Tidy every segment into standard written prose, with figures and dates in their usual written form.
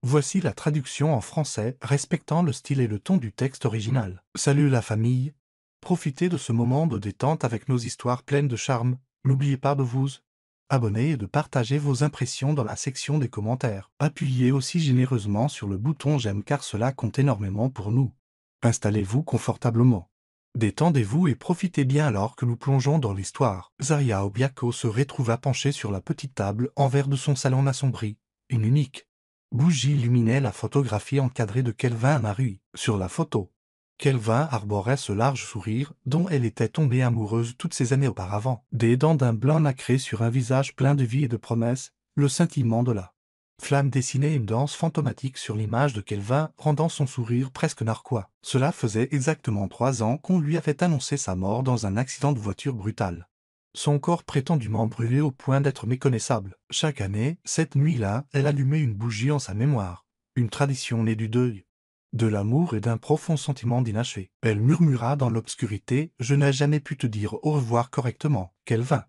Voici la traduction en français respectant le style et le ton du texte original. Salut la famille. Profitez de ce moment de détente avec nos histoires pleines de charme. N'oubliez pas de vous abonner et de partager vos impressions dans la section des commentaires. Appuyez aussi généreusement sur le bouton j'aime car cela compte énormément pour nous. Installez-vous confortablement. Détendez-vous et profitez bien alors que nous plongeons dans l'histoire. Zarya Obiako se retrouva penchée sur la petite table en verre de son salon assombri. Une unique bougie illuminait la photographie encadrée de Kelvin Marui. Sur la photo, Kelvin arborait ce large sourire dont elle était tombée amoureuse toutes ces années auparavant. Des dents d'un blanc nacré sur un visage plein de vie et de promesses, le scintillement de la flamme dessinait une danse fantomatique sur l'image de Kelvin, rendant son sourire presque narquois. Cela faisait exactement 3 ans qu'on lui avait annoncé sa mort dans un accident de voiture brutal. Son corps prétendument brûlé au point d'être méconnaissable. Chaque année, cette nuit-là, elle allumait une bougie en sa mémoire. Une tradition née du deuil, de l'amour et d'un profond sentiment d'inachevé. Elle murmura dans l'obscurité « Je n'ai jamais pu te dire au revoir correctement, Kelvin ».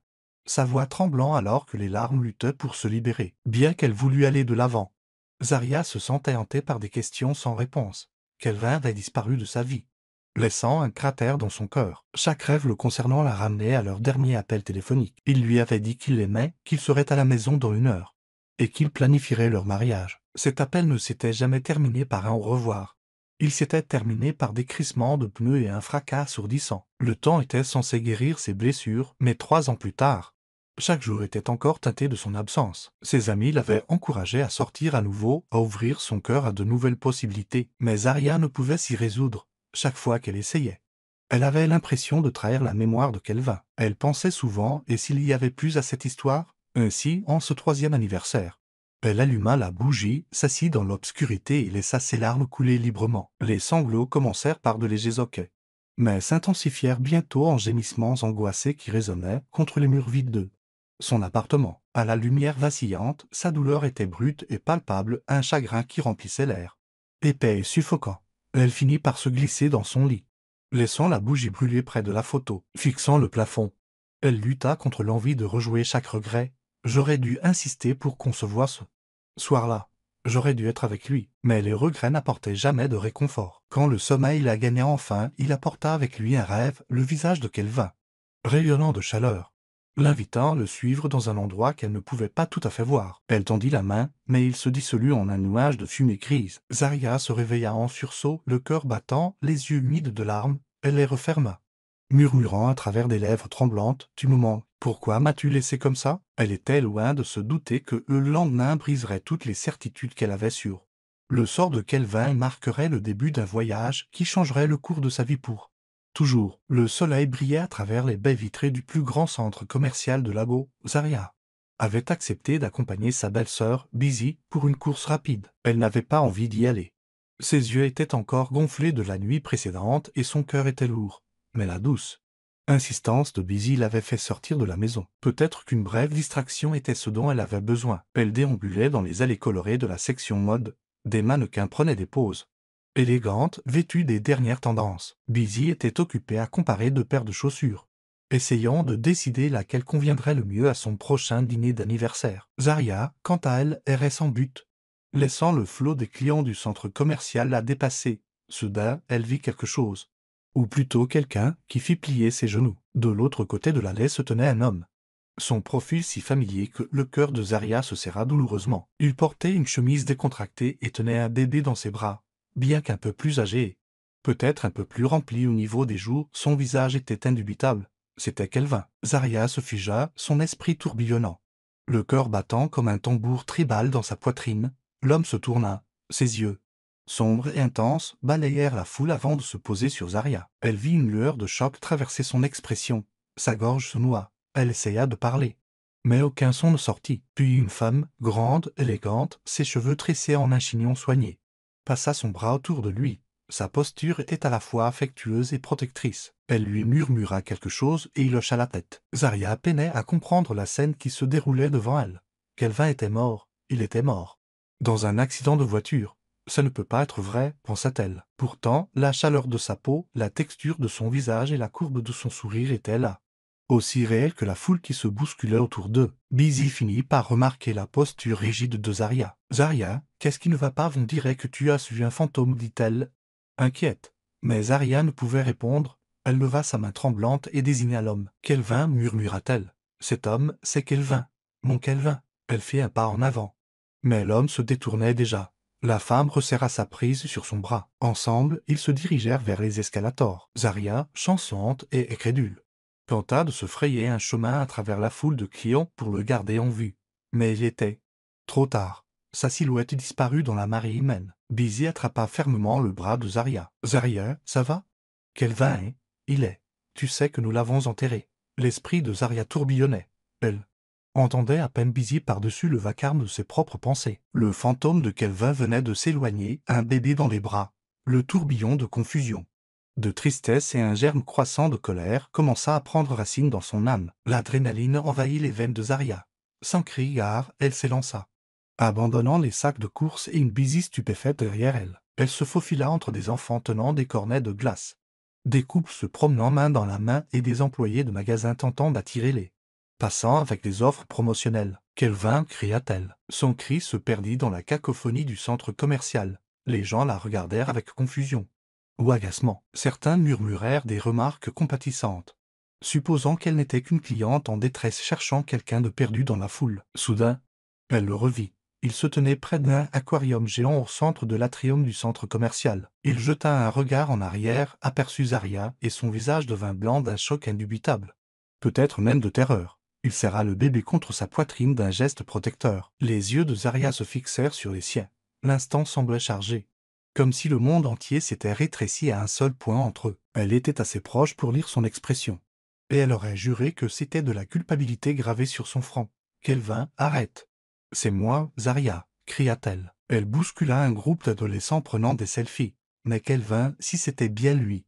Sa voix tremblant alors que les larmes luttaient pour se libérer. Bien qu'elle voulût aller de l'avant, Zarya se sentait hantée par des questions sans réponse. Kelvin avait disparu de sa vie, laissant un cratère dans son cœur. Chaque rêve le concernant la ramenait à leur dernier appel téléphonique. Il lui avait dit qu'il l'aimait, qu'il serait à la maison dans 1 heure, et qu'il planifierait leur mariage. Cet appel ne s'était jamais terminé par un au revoir. Il s'était terminé par des crissements de pneus et un fracas assourdissant. Le temps était censé guérir ses blessures, mais 3 ans plus tard, chaque jour était encore teinté de son absence. Ses amis l'avaient encouragé à sortir à nouveau, à ouvrir son cœur à de nouvelles possibilités, mais Zarya ne pouvait s'y résoudre. Chaque fois qu'elle essayait, elle avait l'impression de trahir la mémoire de Kelvin. Elle pensait souvent, et s'il y avait plus à cette histoire, ainsi en ce 3e anniversaire. Elle alluma la bougie, s'assit dans l'obscurité et laissa ses larmes couler librement. Les sanglots commencèrent par de légers hoquets, mais s'intensifièrent bientôt en gémissements angoissés qui résonnaient contre les murs vides de son appartement. À la lumière vacillante, sa douleur était brute et palpable, un chagrin qui remplissait l'air, épais et suffocant. Elle finit par se glisser dans son lit, laissant la bougie brûler près de la photo, fixant le plafond. Elle lutta contre l'envie de rejouer chaque regret. J'aurais dû insister pour qu'on se voie ce soir-là. J'aurais dû être avec lui. Mais les regrets n'apportaient jamais de réconfort. Quand le sommeil la gagna enfin, il apporta avec lui un rêve, le visage de Kelvin, rayonnant de chaleur, l'invitant à le suivre dans un endroit qu'elle ne pouvait pas tout à fait voir. Elle tendit la main, mais il se dissolut en un nuage de fumée grise. Zarya se réveilla en sursaut, le cœur battant, les yeux humides de larmes. Elle les referma, murmurant à travers des lèvres tremblantes, « Tu me mens, pourquoi m'as-tu laissé comme ça ?» Elle était loin de se douter que le lendemain briserait toutes les certitudes qu'elle avait sur le sort de Kelvin et marquerait le début d'un voyage qui changerait le cours de sa vie pour toujours. Le soleil brillait à travers les baies vitrées du plus grand centre commercial de Lago. Zarya avait accepté d'accompagner sa belle-sœur, Busy, pour une course rapide. Elle n'avait pas envie d'y aller. Ses yeux étaient encore gonflés de la nuit précédente et son cœur était lourd. Mais la douce insistance de Busy l'avait fait sortir de la maison. Peut-être qu'une brève distraction était ce dont elle avait besoin. Elle déambulait dans les allées colorées de la section mode. Des mannequins prenaient des poses élégantes, vêtues des dernières tendances. Busy était occupée à comparer 2 paires de chaussures, essayant de décider laquelle conviendrait le mieux à son prochain dîner d'anniversaire. Zarya, quant à elle, errait sans but, laissant le flot des clients du centre commercial la dépasser. Soudain, elle vit quelque chose, ou plutôt quelqu'un, qui fit plier ses genoux. De l'autre côté de l'allée se tenait un homme, son profil si familier que le cœur de Zarya se serra douloureusement. Il portait une chemise décontractée et tenait un bébé dans ses bras. Bien qu'un peu plus âgé, peut-être un peu plus rempli au niveau des joues, son visage était indubitable. C'était Kelvin. Zarya se figea, son esprit tourbillonnant, le cœur battant comme un tambour tribal dans sa poitrine. L'homme se tourna, ses yeux, sombres et intenses, balayèrent la foule avant de se poser sur Zarya. Elle vit une lueur de choc traverser son expression. Sa gorge se noua. Elle essaya de parler, mais aucun son ne sortit. Puis une femme, grande, élégante, ses cheveux tressés en un chignon soigné, passa son bras autour de lui. Sa posture était à la fois affectueuse et protectrice. Elle lui murmura quelque chose et il hocha la tête. Zarya peinait à comprendre la scène qui se déroulait devant elle. Kelvin était mort. Il était mort dans un accident de voiture. Ça ne peut pas être vrai, pensa-t-elle. Pourtant, la chaleur de sa peau, la texture de son visage et la courbe de son sourire étaient là. aussi réel que la foule qui se bousculait autour d'eux. Busy finit par remarquer la posture rigide de Zarya. « Zarya, qu'est-ce qui ne va pas? On dirait que tu as vu un fantôme, dit-elle, inquiète. Mais Zarya ne pouvait répondre. Elle leva sa main tremblante et désigna l'homme. « Kelvin, murmura-t-elle. Cet homme, c'est Kelvin. Mon Kelvin. » Elle fit un pas en avant. Mais l'homme se détournait déjà. La femme resserra sa prise sur son bras. Ensemble, ils se dirigèrent vers les escalators. Zarya, chancelante et incrédule, tenta de se frayer un chemin à travers la foule de clients pour le garder en vue. Mais il était trop tard. Sa silhouette disparut dans la marée humaine. Busy attrapa fermement le bras de Zarya. « Zarya, ça va ?» « Kelvin est. Il est. Tu sais que nous l'avons enterré. » L'esprit de Zarya tourbillonnait. Elle entendait à peine Busy par-dessus le vacarme de ses propres pensées. Le fantôme de Kelvin venait de s'éloigner, un bébé dans les bras. Le tourbillon de confusion, de tristesse et un germe croissant de colère commença à prendre racine dans son âme. L'adrénaline envahit les veines de Zarya. Sans cri gare, elle s'élança, abandonnant les sacs de course et une Busy stupéfaite derrière elle. Elle se faufila entre des enfants tenant des cornets de glace, des couples se promenant main dans la main et des employés de magasins tentant d'attirer les passants avec des offres promotionnelles. « Kelvin » cria-t-elle. Son cri se perdit dans la cacophonie du centre commercial. Les gens la regardèrent avec confusion ou agacement. Certains murmurèrent des remarques compatissantes, supposant qu'elle n'était qu'une cliente en détresse cherchant quelqu'un de perdu dans la foule. Soudain, elle le revit. Il se tenait près d'un aquarium géant au centre de l'atrium du centre commercial. Il jeta un regard en arrière, aperçut Zarya, et son visage devint blanc d'un choc indubitable, peut-être même de terreur. Il serra le bébé contre sa poitrine d'un geste protecteur. Les yeux de Zarya se fixèrent sur les siens. L'instant semblait chargé, comme si le monde entier s'était rétréci à un seul point entre eux. Elle était assez proche pour lire son expression, et elle aurait juré que c'était de la culpabilité gravée sur son front. « Kelvin, arrête. C'est moi, Zarya, cria-t-elle. Elle bouscula un groupe d'adolescents prenant des selfies. Mais Kelvin, si c'était bien lui,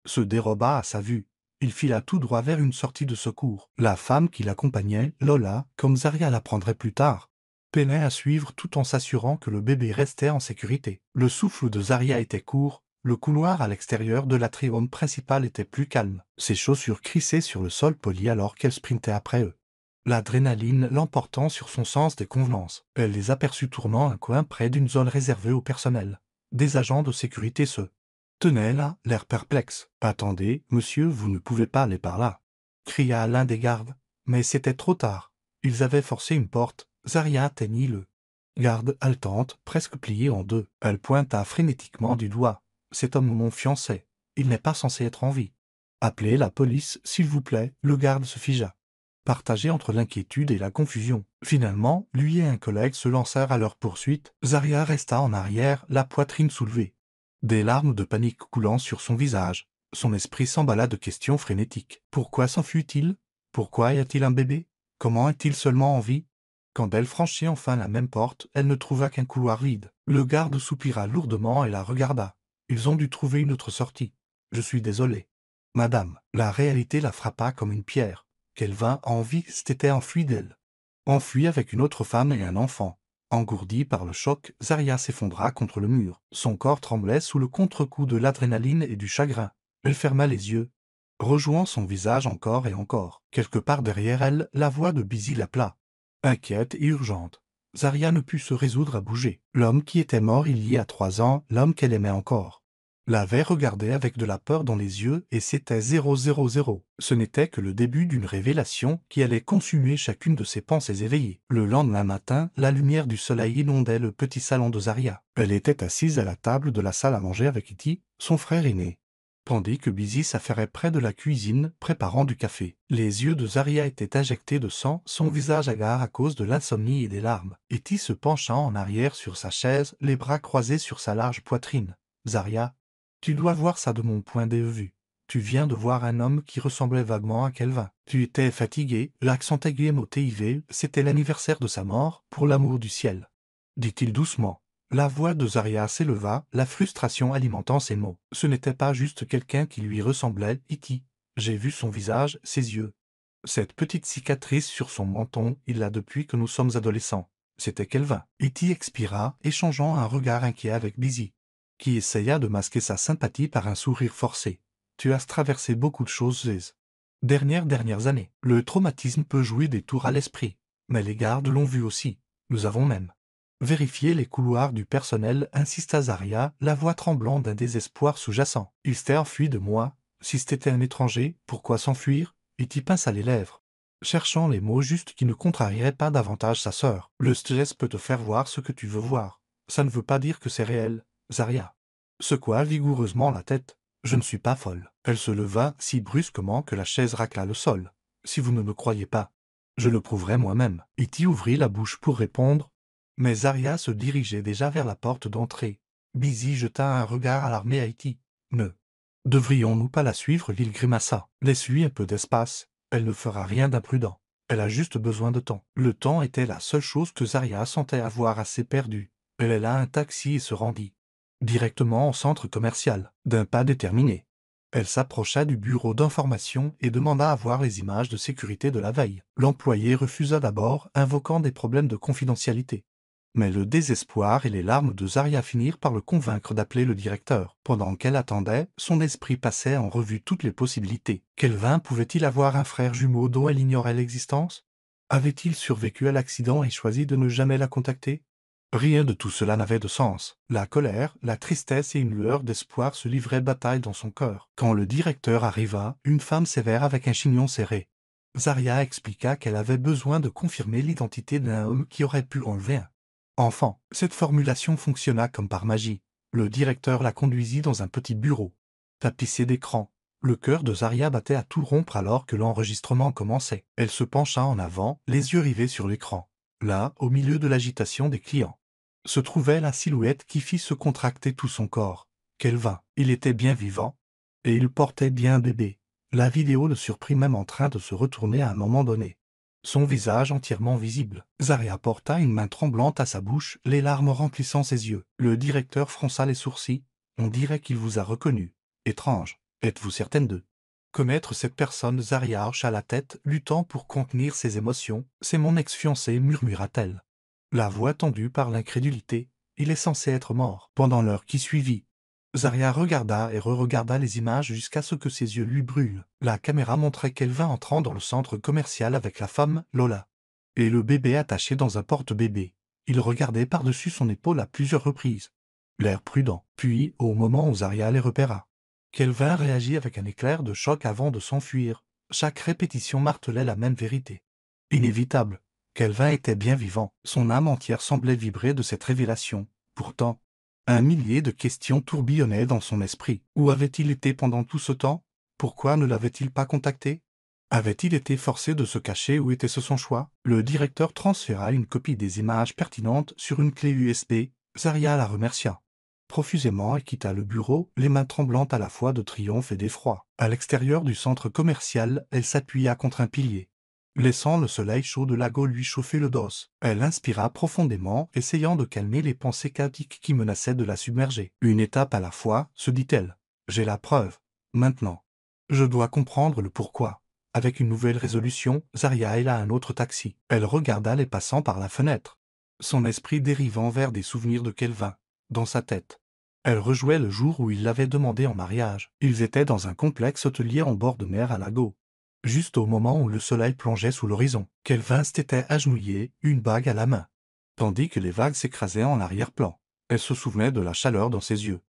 se déroba à sa vue. Il fila tout droit vers une sortie de secours. La femme qui l'accompagnait, Lola, comme Zarya l'apprendrait plus tard, peinait à suivre tout en s'assurant que le bébé restait en sécurité. Le souffle de Zarya était court. Le couloir à l'extérieur de l'atrium principal était plus calme. Ses chaussures crissaient sur le sol poli alors qu'elle sprintait après eux, l'adrénaline l'emportant sur son sens des convenances. Elle les aperçut tournant un coin près d'une zone réservée au personnel. Des agents de sécurité se tenaient là, l'air perplexe. « Attendez, monsieur, vous ne pouvez pas aller par là !» cria l'un des gardes. Mais c'était trop tard. Ils avaient forcé une porte. Zarya atteignit le garde haletante, presque pliée en deux. Elle pointa frénétiquement du doigt. « Cet homme mon fiancé. Il n'est pas censé être en vie. Appelez la police, s'il vous plaît. » Le garde se figea, partagé entre l'inquiétude et la confusion. Finalement, lui et un collègue se lancèrent à leur poursuite. Zarya resta en arrière, la poitrine soulevée, des larmes de panique coulant sur son visage. Son esprit s'emballa de questions frénétiques. Pourquoi s'enfuit-il? Pourquoi y a-t-il un bébé? Comment est-il seulement en vie? Quand elle franchit enfin la même porte, elle ne trouva qu'un couloir vide. Le garde soupira lourdement et la regarda. Ils ont dû trouver une autre sortie. Je suis désolé, madame. La réalité la frappa comme une pierre. Kelvin en vie s'était enfui d'elle, enfui avec une autre femme et un enfant. Engourdie par le choc, Zarya s'effondra contre le mur. Son corps tremblait sous le contre-coup de l'adrénaline et du chagrin. Elle ferma les yeux, rejouant son visage encore et encore. Quelque part derrière elle, la voix de Busy l'appela, inquiète et urgente. Zarya ne put se résoudre à bouger. L'homme qui était mort il y a 3 ans, l'homme qu'elle aimait encore, l'avait regardé avec de la peur dans les yeux et c'était 000. Ce n'était que le début d'une révélation qui allait consumer chacune de ses pensées éveillées. Le lendemain matin, la lumière du soleil inondait le petit salon de Zarya. Elle était assise à la table de la salle à manger avec Iti, son frère aîné, tandis que Busy s'affairait près de la cuisine, préparant du café. Les yeux de Zarya étaient injectés de sang, son visage hagard à cause de l'insomnie et des larmes. Iti se pencha en arrière sur sa chaise, les bras croisés sur sa large poitrine. « Zarya, tu dois voir ça de mon point de vue. Tu viens de voir un homme qui ressemblait vaguement à Kelvin. Tu étais fatigué, l'accent aigu et motivé, c'était l'anniversaire de sa mort, pour l'amour du ciel, » dit-il doucement. La voix de Zarya s'éleva, la frustration alimentant ses mots. Ce n'était pas juste quelqu'un qui lui ressemblait, Iti. J'ai vu son visage, ses yeux. Cette petite cicatrice sur son menton, il l'a depuis que nous sommes adolescents. C'était Kelvin. Iti expira, échangeant un regard inquiet avec Busy, qui essaya de masquer sa sympathie par un sourire forcé. Tu as traversé beaucoup de choses, Dernières années. Le traumatisme peut jouer des tours à l'esprit. Mais les gardes l'ont vu aussi. Nous avons même vérifié les couloirs du personnel, insista Zarya, la voix tremblante d'un désespoir sous-jacent. Il s'était enfui de moi. Si c'était un étranger, pourquoi s'enfuir? Il t'y pinça les lèvres, cherchant les mots justes qui ne contrarieraient pas davantage sa sœur. Le stress peut te faire voir ce que tu veux voir. Ça ne veut pas dire que c'est réel, Zarya secoua vigoureusement la tête. Je ne suis pas folle. Elle se leva si brusquement que la chaise racla le sol. Si vous ne me croyez pas, je le prouverai moi-même. Iti ouvrit la bouche pour répondre, mais Zarya se dirigeait déjà vers la porte d'entrée. Busy jeta un regard alarmé à Iti. Ne devrions-nous pas la suivre? Il grimaça. Laisse-lui un peu d'espace. Elle ne fera rien d'imprudent. Elle a juste besoin de temps. Le temps était la seule chose que Zarya sentait avoir assez perdue. Elle alla un taxi et se rendit directement au centre commercial, d'un pas déterminé. Elle s'approcha du bureau d'information et demanda à voir les images de sécurité de la veille. L'employé refusa d'abord, invoquant des problèmes de confidentialité. Mais le désespoir et les larmes de Zarya finirent par le convaincre d'appeler le directeur. Pendant qu'elle attendait, son esprit passait en revue toutes les possibilités. Kelvin pouvait-il avoir un frère jumeau dont elle ignorait l'existence? Avait-il survécu à l'accident et choisi de ne jamais la contacter? Rien de tout cela n'avait de sens. La colère, la tristesse et une lueur d'espoir se livraient bataille dans son cœur. Quand le directeur arriva, une femme sévère avec un chignon serré. Zarya expliqua qu'elle avait besoin de confirmer l'identité d'un homme qui aurait pu enlever un enfant. Cette formulation fonctionna comme par magie. Le directeur la conduisit dans un petit bureau, tapissé d'écrans. Le cœur de Zarya battait à tout rompre alors que l'enregistrement commençait. Elle se pencha en avant, les yeux rivés sur l'écran. Là, au milieu de l'agitation des clients, se trouvait la silhouette qui fit se contracter tout son corps. Kelvin, il était bien vivant, et il portait bien un bébé. La vidéo le surprit même en train de se retourner à un moment donné, son visage entièrement visible. Zarya porta une main tremblante à sa bouche, les larmes remplissant ses yeux. Le directeur fronça les sourcils. On dirait qu'il vous a reconnu. Étrange. Êtes-vous certaine de connaître cette personne? Zarya hocha la tête, luttant pour contenir ses émotions. C'est mon ex-fiancé, murmura-t-elle, la voix tendue par l'incrédulité. Il est censé être mort. Pendant l'heure qui suivit, Zarya regarda et re-regarda les images jusqu'à ce que ses yeux lui brûlent. La caméra montrait Kelvin entrant dans le centre commercial avec la femme, Lola, et le bébé attaché dans un porte-bébé. Il regardait par-dessus son épaule à plusieurs reprises, l'air prudent. Puis, au moment où Zarya les repéra, Kelvin réagit avec un éclair de choc avant de s'enfuir. Chaque répétition martelait la même vérité. Inévitable. Kelvin était bien vivant. Son âme entière semblait vibrer de cette révélation. Pourtant, un millier de questions tourbillonnaient dans son esprit. Où avait-il été pendant tout ce temps? Pourquoi ne l'avait-il pas contacté? Avait-il été forcé de se cacher ou était-ce son choix? Le directeur transféra une copie des images pertinentes sur une clé USB. Zarya la remercia profusément et quitta le bureau, les mains tremblantes à la fois de triomphe et d'effroi. À l'extérieur du centre commercial, elle s'appuya contre un pilier, laissant le soleil chaud de Lago lui chauffer le dos. Elle inspira profondément, essayant de calmer les pensées chaotiques qui menaçaient de la submerger. Une étape à la fois, se dit-elle. J'ai la preuve. Maintenant, je dois comprendre le pourquoi. Avec une nouvelle résolution, Zarya héla un autre taxi. Elle regarda les passants par la fenêtre, son esprit dérivant vers des souvenirs de Kelvin. Dans sa tête, elle rejouait le jour où il l'avait demandé en mariage. Ils étaient dans un complexe hôtelier en bord de mer à Lago, juste au moment où le soleil plongeait sous l'horizon. Kelvin s'était agenouillé, une bague à la main, tandis que les vagues s'écrasaient en arrière-plan. Elle se souvenait de la chaleur dans ses yeux,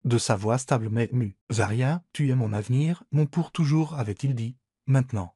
de sa voix stable mais émue. « Zarya, tu es mon avenir, mon pour toujours », avait-il dit. Maintenant,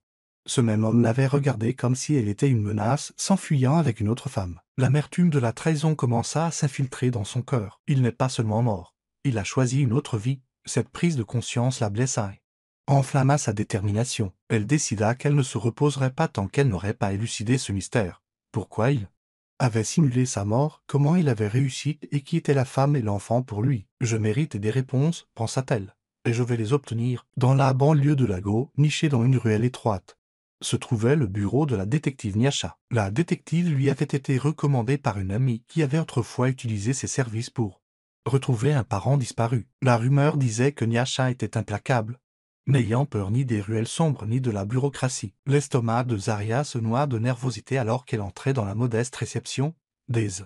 ce même homme l'avait regardée comme si elle était une menace, s'enfuyant avec une autre femme. L'amertume de la trahison commença à s'infiltrer dans son cœur. Il n'est pas seulement mort. Il a choisi une autre vie. Cette prise de conscience la blessa et enflamma sa détermination. Elle décida qu'elle ne se reposerait pas tant qu'elle n'aurait pas élucidé ce mystère. Pourquoi il avait simulé sa mort? Comment il avait réussi? Et qui était la femme et l'enfant pour lui? Je mérite des réponses, pensa-t-elle. Et je vais les obtenir. Dans la banlieue de Lago, niché dans une ruelle étroite, se trouvait le bureau de la détective Nyasha. La détective lui avait été recommandée par une amie qui avait autrefois utilisé ses services pour retrouver un parent disparu. La rumeur disait que Nyasha était implacable, n'ayant peur ni des ruelles sombres ni de la bureaucratie. L'estomac de Zarya se noua de nervosité alors qu'elle entrait dans la modeste réception des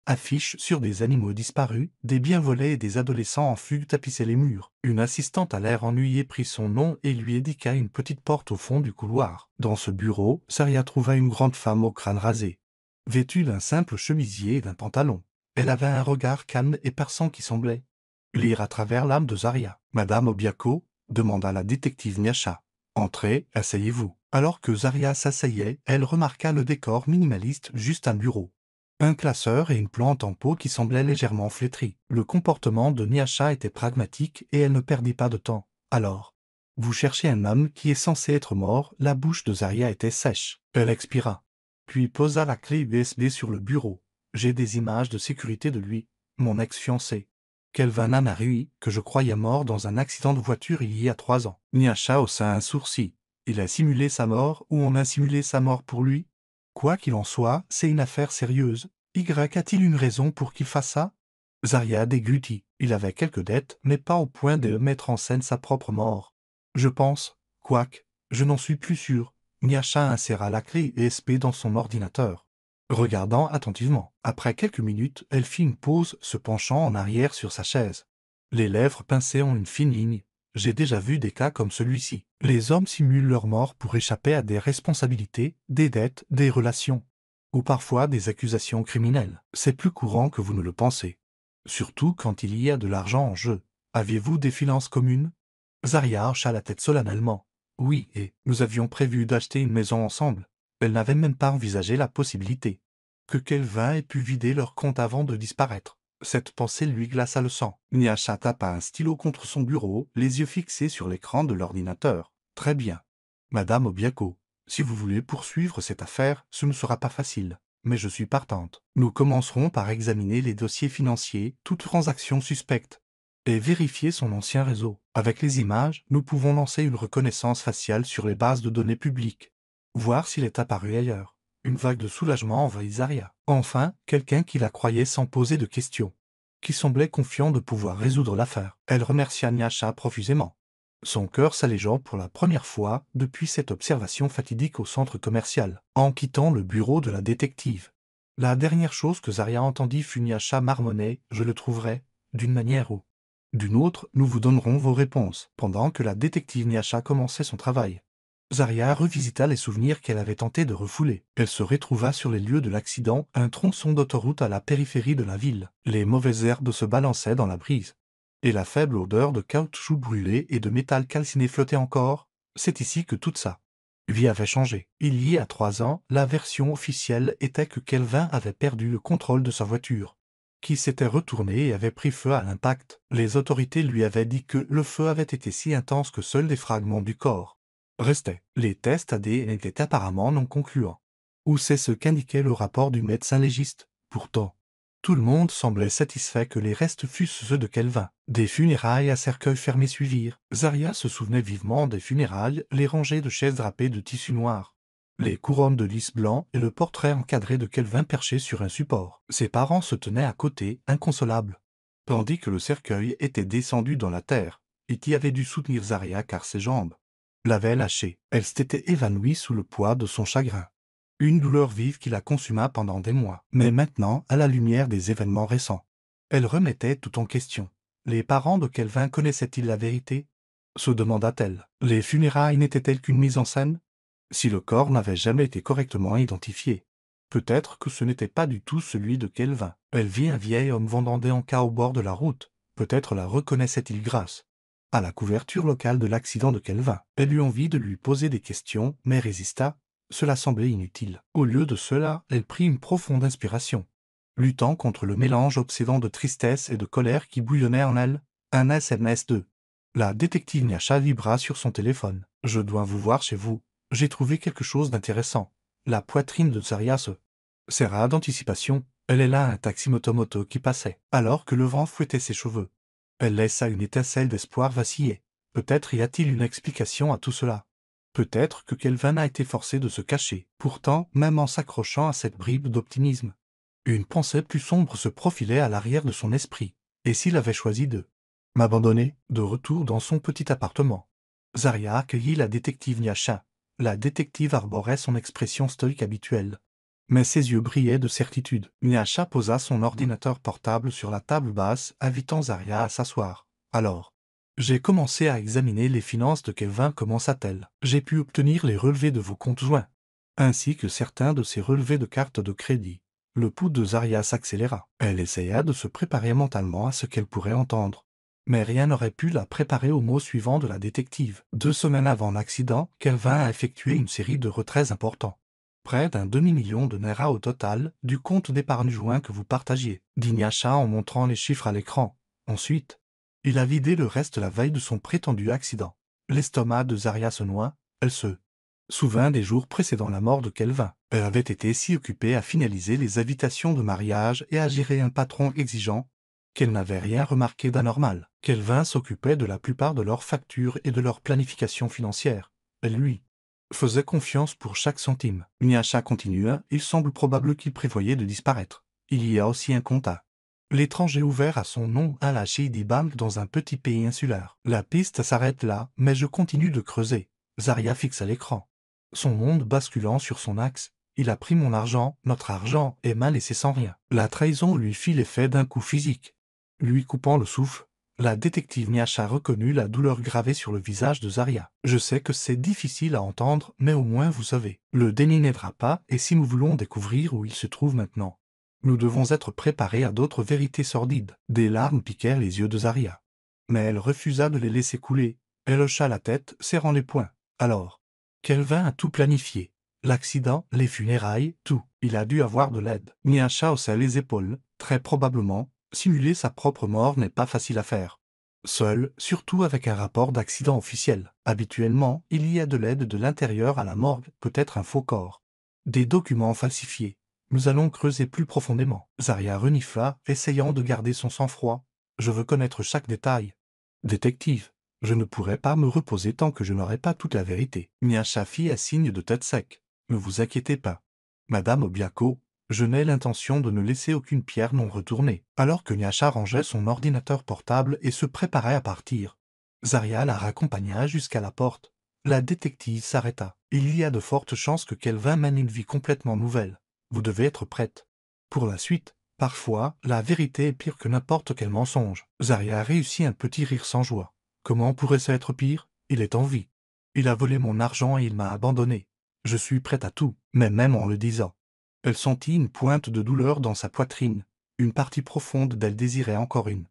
Affiches sur des animaux disparus, des biens volés et des adolescents en fugue tapissaient les murs. Une assistante à l'air ennuyée prit son nom et lui indiqua une petite porte au fond du couloir. Dans ce bureau, Zarya trouva une grande femme au crâne rasé, vêtue d'un simple chemisier et d'un pantalon. Elle avait un regard calme et perçant qui semblait lire à travers l'âme de Zarya. « Madame Obiako ?» demanda la détective Nyasha. « Entrez, asseyez-vous. » Alors que Zarya s'asseyait, elle remarqua le décor minimaliste, juste un bureau, un classeur et une plante en pot qui semblait légèrement flétrie. Le comportement de Nyasha était pragmatique et elle ne perdit pas de temps. « Alors, vous cherchez un homme qui est censé être mort ?» La bouche de Zarya était sèche. Elle expira, puis posa la clé USB sur le bureau. « J'ai des images de sécurité de lui, mon ex-fiancé, Kelvin Amari, que je croyais mort dans un accident de voiture il y a 3 ans. » Nyasha haussa un sourcil. « Il a simulé sa mort ou on a simulé sa mort pour lui ? Quoi qu'il en soit, c'est une affaire sérieuse. Y a-t-il une raison pour qu'il fasse ça ?» Zarya déglutit. Il avait quelques dettes, mais pas au point de mettre en scène sa propre mort. « Je pense, quoique, je n'en suis plus sûr. » Nyasha inséra la clé USB dans son ordinateur, regardant attentivement. Après quelques minutes, elle fit une pause, se penchant en arrière sur sa chaise. Les lèvres pincées en une fine ligne. « J'ai déjà vu des cas comme celui-ci. Les hommes simulent leur mort pour échapper à des responsabilités, des dettes, des relations, ou parfois des accusations criminelles. C'est plus courant que vous ne le pensez. Surtout quand il y a de l'argent en jeu. Aviez-vous des finances communes ?» Zarya hocha la tête solennellement. « Oui, et nous avions prévu d'acheter une maison ensemble. » Elle n'avait même pas envisagé la possibilité que Kelvin ait pu vider leur compte avant de disparaître. Cette pensée lui glaça le sang. Nyasha tapa un stylo contre son bureau, les yeux fixés sur l'écran de l'ordinateur. « Très bien. Madame Obiako, si vous voulez poursuivre cette affaire, ce ne sera pas facile. Mais je suis partante. Nous commencerons par examiner les dossiers financiers, toute transaction suspecte, et vérifier son ancien réseau. Avec les images, nous pouvons lancer une reconnaissance faciale sur les bases de données publiques, voir s'il est apparu ailleurs. » Une vague de soulagement envahit Zarya. Enfin, quelqu'un qui la croyait sans poser de questions, qui semblait confiant de pouvoir résoudre l'affaire. Elle remercia Nyasha profusément, son cœur s'allégeant pour la première fois depuis cette observation fatidique au centre commercial. En quittant le bureau de la détective, la dernière chose que Zarya entendit fut Nyasha marmonner « Je le trouverai, d'une manière ou d'une autre, nous vous donnerons vos réponses », pendant que la détective Nyasha commençait son travail. Zarya revisita les souvenirs qu'elle avait tenté de refouler. Elle se retrouva sur les lieux de l'accident, un tronçon d'autoroute à la périphérie de la ville. Les mauvaises herbes se balançaient dans la brise, et la faible odeur de caoutchouc brûlé et de métal calciné flottait encore. C'est ici que toute sa vie avait changé. Il y a 3 ans, la version officielle était que Kelvin avait perdu le contrôle de sa voiture, qui s'était retournée et avait pris feu à l'impact. Les autorités lui avaient dit que le feu avait été si intense que seuls des fragments du corps restaient. Les tests ADN étaient apparemment non concluants. Ou c'est ce qu'indiquait le rapport du médecin légiste. Pourtant, tout le monde semblait satisfait que les restes fussent ceux de Kelvin. Des funérailles à cercueil fermé suivirent. Zarya se souvenait vivement des funérailles, les rangées de chaises drapées de tissu noir, les couronnes de lys blanc et le portrait encadré de Kelvin perché sur un support. Ses parents se tenaient à côté, inconsolables, tandis que le cercueil était descendu dans la terre. Iti avait dû soutenir Zarya car ses jambes l'avait lâchée. Elle s'était évanouie sous le poids de son chagrin. Une douleur vive qui la consuma pendant des mois. Mais maintenant, à la lumière des événements récents, elle remettait tout en question. Les parents de Kelvin connaissaient-ils la vérité ? Se demanda-t-elle. Les funérailles n'étaient-elles qu'une mise en scène ? Si le corps n'avait jamais été correctement identifié, peut-être que ce n'était pas du tout celui de Kelvin. Elle vit un vieil homme vendant des encas au bord de la route. Peut-être la reconnaissait-il grâce à la couverture locale de l'accident de Kelvin. Elle eut envie de lui poser des questions, mais résista. Cela semblait inutile. Au lieu de cela, elle prit une profonde inspiration, luttant contre le mélange obsédant de tristesse et de colère qui bouillonnait en elle. Un SMS de la détective Nyasha vibra sur son téléphone. « Je dois vous voir chez vous. J'ai trouvé quelque chose d'intéressant. » La poitrine de Zarya se serra d'anticipation. Elle est là un taxi moto qui passait, alors que le vent fouettait ses cheveux. Elle laissa une étincelle d'espoir vaciller. Peut-être y a-t-il une explication à tout cela. Peut-être que Kelvin a été forcé de se cacher. Pourtant, même en s'accrochant à cette bribe d'optimisme, une pensée plus sombre se profilait à l'arrière de son esprit. Et s'il avait choisi de m'abandonner? De retour dans son petit appartement, Zarya accueillit la détective Nyasha. La détective arborait son expression stoïque habituelle, Mais ses yeux brillaient de certitude. Nyasha posa son ordinateur portable sur la table basse, invitant Zarya à s'asseoir. Alors, j'ai commencé à examiner les finances de Kelvin, commença-t-elle. J'ai pu obtenir les relevés de vos comptes joints, ainsi que certains de ses relevés de cartes de crédit. Le pouls de Zarya s'accéléra. Elle essaya de se préparer mentalement à ce qu'elle pourrait entendre. Mais rien n'aurait pu la préparer au mot suivant de la détective. 2 semaines avant l'accident, Kelvin a effectué une série de retraits importants. Près d'un demi-million de naira au total, du compte d'épargne joint que vous partagiez, dit Nyasha en montrant les chiffres à l'écran. Ensuite, il a vidé le reste la veille de son prétendu accident. L'estomac de Zarya se noua, elle se souvint des jours précédant la mort de Kelvin. Elle avait été si occupée à finaliser les invitations de mariage et à gérer un patron exigeant qu'elle n'avait rien remarqué d'anormal. Kelvin s'occupait de la plupart de leurs factures et de leur planification financière. Elle lui faisait confiance pour chaque centime. Nyasha continua, il semble probable qu'il prévoyait de disparaître. Il y a aussi un compte à l'étranger ouvert à son nom à la Shady Bank dans un petit pays insulaire. La piste s'arrête là, mais je continue de creuser. Zarya fixa l'écran. Son monde basculant sur son axe, il a pris mon argent, notre argent, et m'a laissé sans rien. La trahison lui fit l'effet d'un coup physique. Lui coupant le souffle, la détective Nyasha reconnut la douleur gravée sur le visage de Zarya. Je sais que c'est difficile à entendre, mais au moins vous savez. Le déni n'aidera pas, et si nous voulons découvrir où il se trouve maintenant, nous devons être préparés à d'autres vérités sordides. Des larmes piquèrent les yeux de Zarya. Mais elle refusa de les laisser couler. Elle hocha la tête, serrant les poings. Alors, Kelvin a tout planifié. L'accident, les funérailles, tout. Il a dû avoir de l'aide. Nyasha haussa les épaules. Très probablement, simuler sa propre mort n'est pas facile à faire. Seul, surtout avec un rapport d'accident officiel. Habituellement, il y a de l'aide de l'intérieur à la morgue, peut-être un faux corps. Des documents falsifiés. Nous allons creuser plus profondément. Zarya renifla, essayant de garder son sang-froid. Je veux connaître chaque détail. Détective, je ne pourrai pas me reposer tant que je n'aurai pas toute la vérité. Nyasha fit un signe de tête sec. Ne vous inquiétez pas. Madame Obiako, je n'ai l'intention de ne laisser aucune pierre non retournée. Alors que Nyasha rangeait son ordinateur portable et se préparait à partir, Zarya la raccompagna jusqu'à la porte. La détective s'arrêta. Il y a de fortes chances que Kelvin mène une vie complètement nouvelle. Vous devez être prête. Pour la suite, parfois, la vérité est pire que n'importe quel mensonge. Zarya réussit un petit rire sans joie. Comment pourrait-ce être pire? Il est en vie. Il a volé mon argent et il m'a abandonné. Je suis prête à tout, mais même en le disant. Elle sentit une pointe de douleur dans sa poitrine. Une partie profonde d'elle désirait encore une